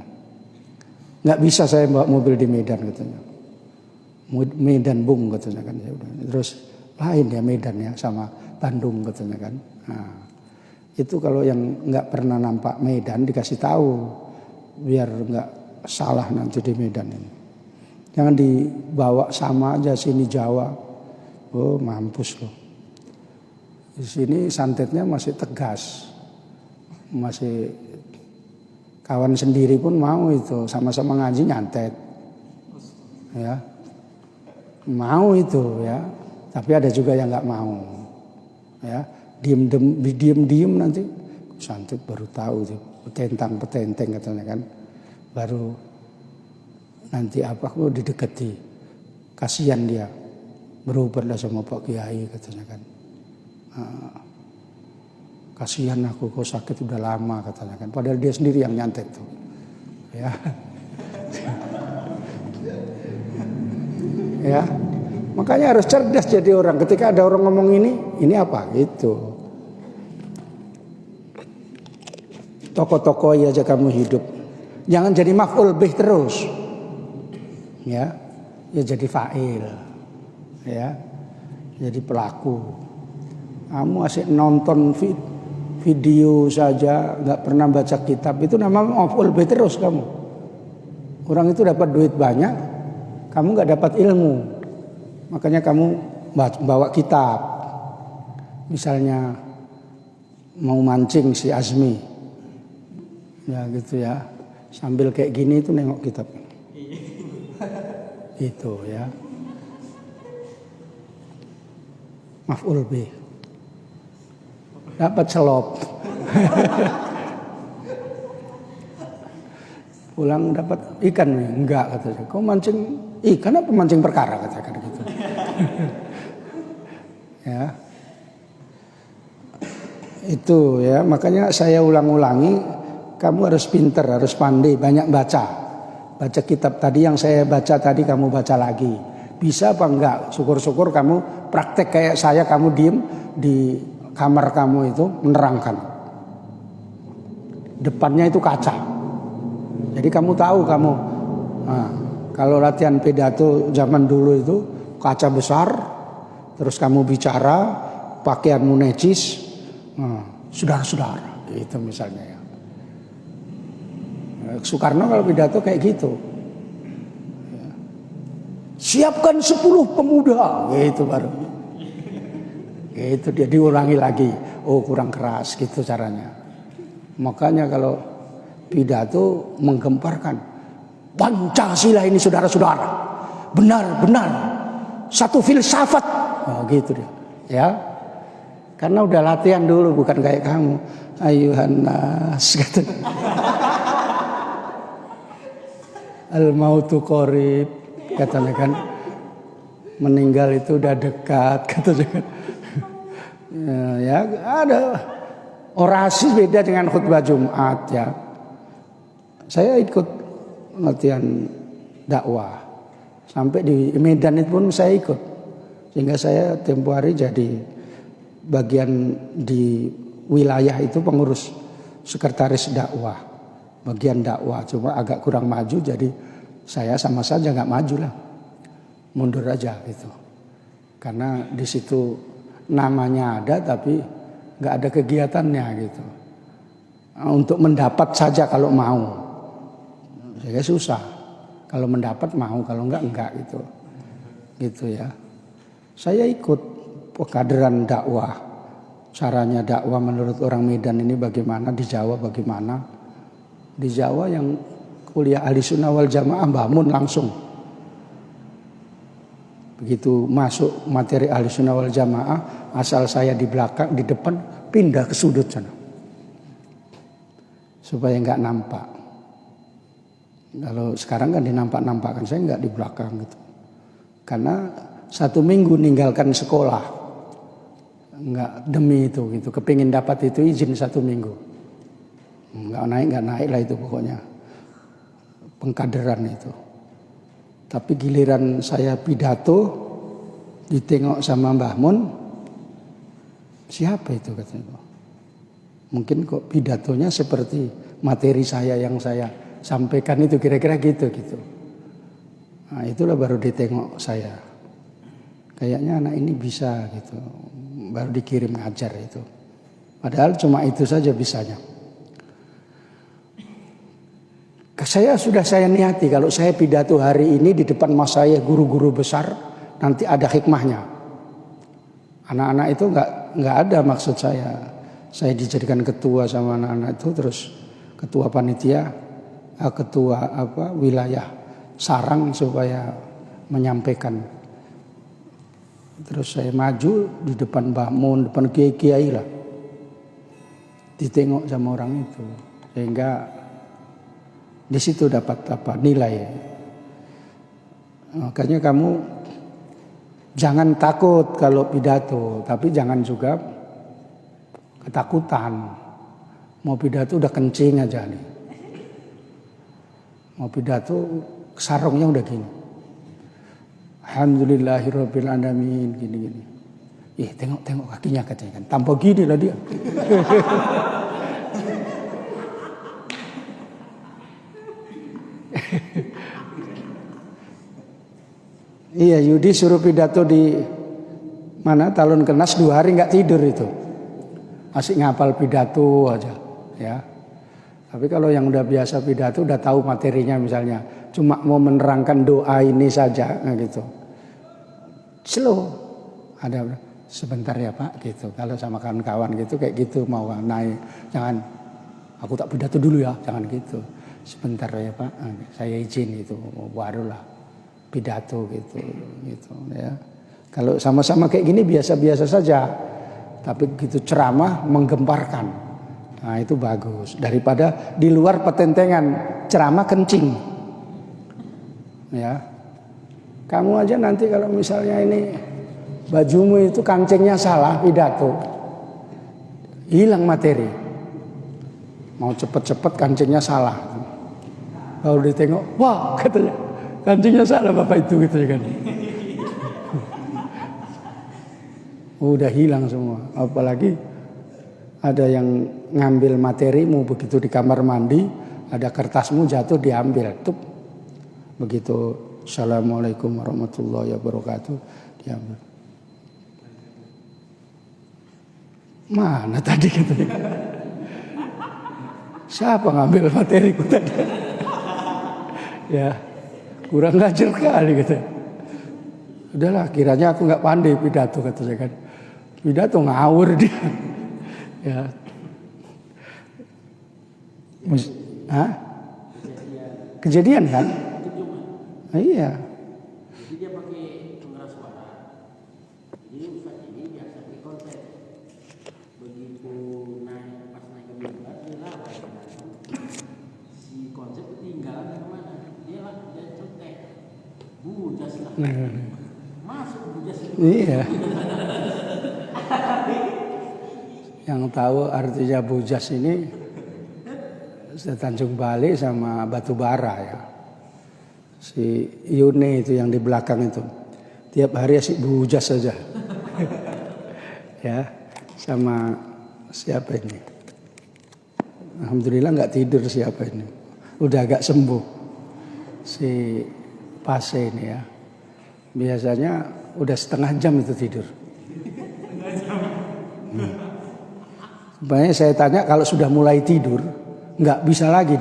Speaker 1: Nggak bisa saya bawa mobil di Medan katanya. Medan Bung katanya kan. Terus lain ya Medan ya sama Bandung katanya kan. Nah, itu kalau yang nggak pernah nampak Medan dikasih tahu biar nggak salah nanti di Medan ini. Jangan dibawa sama aja sini Jawa. Oh mampus loh. Di sini santetnya masih tegas. Masih kawan sendiri pun mau itu. Sama-sama ngaji nyantet. Ya. Mau itu ya. Tapi ada juga yang gak mau. Ya. Diem nanti. Santet baru tahu tuh. Petentang-petenteng katanya kan. Baru nanti apa kok didekati, kasihan dia, berobatlah sama Pak Kiai katanya kan. kasihan aku kok sakit udah lama katanya kan. Padahal dia sendiri yang nyantet tuh. Ya. Ya. Makanya harus cerdas jadi orang. Ketika ada orang ngomong ini apa gitu. Toko-toko aja kamu hidup. Jangan jadi maf'ul bih terus. Ya. Ya jadi fa'il. Ya. Jadi pelaku. Kamu asik nonton video saja, nggak pernah baca kitab, itu namanya maf'ul bih terus kamu. Orang itu dapat duit banyak, kamu nggak dapat ilmu. Makanya kamu bawa kitab. Misalnya mau mancing si Azmi, ya gitu ya, sambil kayak gini itu nengok kitab. Itu ya. Maf'ul bih. Dapat selop. Pulang dapat ikan nih, enggak katanya. Kau mancing ikan apa mancing perkara katakan gitu. Ya. Itu ya, makanya saya ulang-ulangi, kamu harus pinter, harus pandai, banyak baca. Baca kitab tadi yang saya baca tadi kamu baca lagi. Bisa apa enggak? Syukur-syukur kamu praktek kayak saya, kamu diem di kamar kamu itu menerangkan. Depannya itu kaca. Jadi kamu tahu kalau latihan pidato zaman dulu itu kaca besar, terus kamu bicara, pakaianmu necis, saudara-saudara, gitu misalnya ya. Soekarno kalau pidato kayak gitu. Siapkan 10 pemuda, gitu baru. Itu dia diulangi lagi. Oh kurang keras gitu caranya. Makanya kalau pidato menggemparkan Pancasila ini saudara-saudara. Benar-benar satu filsafat. Oh gitu dia. Ya. Karena udah latihan dulu bukan kayak kamu. Ayuhannas gitu. Al mautu qarib katanya kan. Meninggal itu udah dekat katanya kan. Ya ada orasi beda dengan khutbah Jumat ya. Saya ikut latihan dakwah sampai di Medan itu pun saya ikut, sehingga saya tempo hari jadi bagian di wilayah itu pengurus sekretaris dakwah, bagian dakwah, cuma agak kurang maju, jadi saya sama saja nggak maju lah, mundur aja gitu, karena di situ namanya ada tapi nggak ada kegiatannya gitu. Untuk mendapat saja kalau mau. Saya susah. Kalau mendapat mau, kalau enggak gitu. Gitu ya. Saya ikut pekaderan dakwah. Caranya dakwah menurut orang Medan ini bagaimana, di Jawa bagaimana. Di Jawa yang kuliah Ahlussunnah wal Jamaah bangun langsung. Begitu masuk materi Ahlussunnah wal Jamaah, asal saya di belakang, di depan, pindah ke sudut sana. Supaya enggak nampak. Kalau sekarang kan dinampak-nampakkan, saya enggak di belakang gitu. Karena 1 minggu ninggalkan sekolah. Enggak demi itu gitu. Kepingin dapat itu izin 1 minggu. Enggak naik lah itu pokoknya. Pengkaderan itu. Tapi giliran saya pidato, ditengok sama Mbah Mun, siapa itu katanya. Mungkin kok pidatonya seperti materi saya yang saya sampaikan itu, kira-kira gitu. Nah itulah baru ditengok saya. Kayaknya anak ini bisa gitu. Baru dikirim ngajar itu. Padahal cuma itu saja bisanya. Saya niati kalau saya pidato hari ini di depan mas saya guru-guru besar, nanti ada hikmahnya. Anak-anak itu nggak ada maksud saya. Saya dijadikan ketua sama anak-anak itu, terus ketua panitia, ketua wilayah sarang supaya menyampaikan. Terus saya maju di depan Mbah Mun, depan kiai-kiai lah. Ditengok sama orang itu, sehingga di situ dapat nilai. Makanya kamu jangan takut kalau pidato, tapi jangan juga ketakutan. Mau pidato udah kencing aja nih. Mau pidato sarungnya udah gini. Alhamdulillahirabbil alamin gini-gini. Tengok kakinya katanya kan. Tanpa gini lah dia. Iya, Yudi suruh pidato di mana Talun Kenas 2 hari nggak tidur itu. Masih ngapal pidato aja, ya. Tapi kalau yang udah biasa pidato udah tahu materinya misalnya, cuma mau menerangkan doa ini saja, nah gitu. Slow, ada sebentar ya Pak, gitu. Kalau sama kawan-kawan gitu kayak gitu mau naik, jangan aku tak pidato dulu ya, jangan gitu. Sebentar ya Pak, saya izin itu, barulah pidato gitu ya. Kalau sama-sama kayak gini biasa-biasa saja, tapi begitu ceramah menggemparkan, nah itu bagus daripada di luar petentengan ceramah kencing, ya. Kamu aja nanti kalau misalnya ini bajumu itu kancingnya salah pidato, hilang materi. Mau cepet-cepet kancingnya salah, kalau ditengok, wah katanya kancingnya salah bapak itu gitu kan. Udah hilang semua. Apalagi ada yang ngambil materimu begitu di kamar mandi, ada kertasmu jatuh diambil, tuh. Begitu assalamualaikum warahmatullahi wabarakatuh diambil. Mana tadi katanya? Siapa ngambil materiku tadi? Ya, kurang ngajar kali gitu. Udahlah, kiranya aku nggak pandai pidato kata saya kan. Pidato ngawur dia. Ya. Kejadian kan? Iya.
Speaker 2: Jadi dia pakai pengeras suara. Jadi Ustaz ini biasa di konsep. Begitu pas naik ke mimbar dia lawak. Si konsep ketinggalan kemana? Dia contek. Bujas lah. Masuk bujas.
Speaker 1: Iya. Yang tahu artinya bujas ini Tanjung Balai sama Batubara ya. Si Yune itu yang di belakang itu. Tiap hari asik bujas saja. Ya, sama siapa ini? Alhamdulillah nggak tidur siapa ini. Udah agak sembuh. Si Pase ini ya. Biasanya udah setengah jam itu tidur. Sebenarnya saya tanya kalau sudah mulai tidur nggak bisa lagi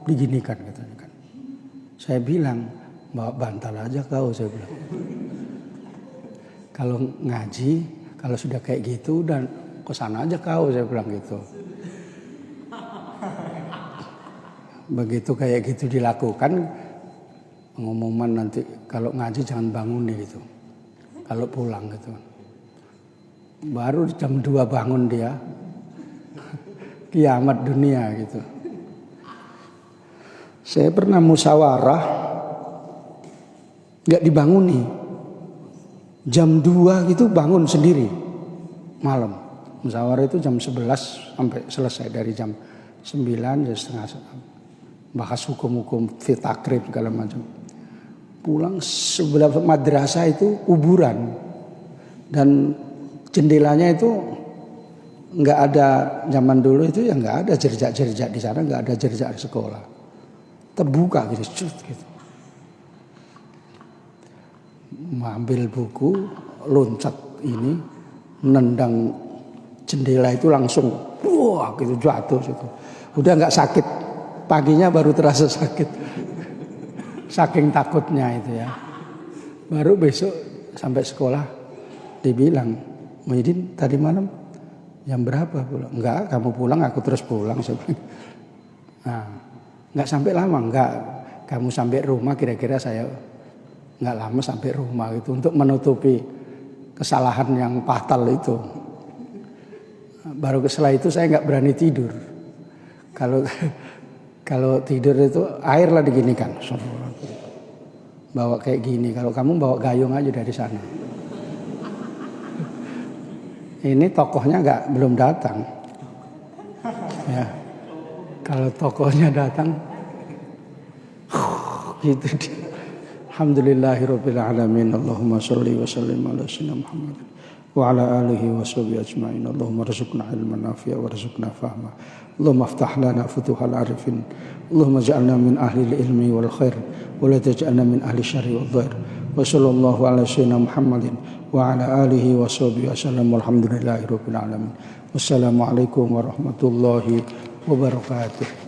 Speaker 1: diginikan katanya kan. Saya bilang bawa bantal aja kau, saya bilang. Kalau ngaji kalau sudah kayak gitu dan kesana aja kau, saya bilang gitu. Begitu kayak gitu dilakukan, pengumuman nanti kalau ngaji jangan bangun nih gitu. Kalau pulang gitu. Baru jam 2 bangun dia. Kiamat dunia gitu. Saya pernah musyawarah nggak dibanguni. Jam 2 gitu bangun sendiri malam. Musyawarah itu jam 11 sampai selesai, dari jam 9 jam setengah bahas hukum-hukum fit takrib segala macam. Pulang sebelah madrasah itu kuburan dan jendelanya itu nggak ada, zaman dulu itu ya nggak ada jerjak-jerjak di sana, nggak ada jerjak sekolah, terbuka gitu, gitu. Ambil buku, loncat ini, nendang jendela itu langsung, wah gitu jatuh situ. Udah nggak sakit, paginya baru terasa sakit, saking takutnya itu ya. Baru besok sampai sekolah dibilang, Muhyiddin tadi malam jam berapa pulang? Enggak, kamu pulang aku terus pulang. Nah, enggak sampai lama, enggak. Kamu sampai rumah kira-kira saya enggak lama sampai rumah itu untuk menutupi kesalahan yang fatal itu. Baru setelah itu saya enggak berani tidur. Kalau tidur itu air lah diginikan. Bawa kayak gini, kalau kamu bawa gayung aja dari sana. Ini tokohnya belum datang. Ya. Kalau tokohnya datang, gitu dia. Alhamdulillahirabbil alamin. Allahumma shalli wa sallim ala sayyidina Muhammad wa ala alihi wa sahbihi ajma'in. Allahumma rzuqna ilman nafi'a warzuqna fahma. Allahumma aftah lana futuhal arifin. Allahumma ja'alna min ahli ilmi wal khair wa la taj'alna min ahli syarri wal dhair. Wa sallallahu ala sayyidina Muhammadin wa ala alihi wa sahbihi wasallam. Walhamdulillahirabbil alamin. Wassalamualaikum warahmatullahi wabarakatuh.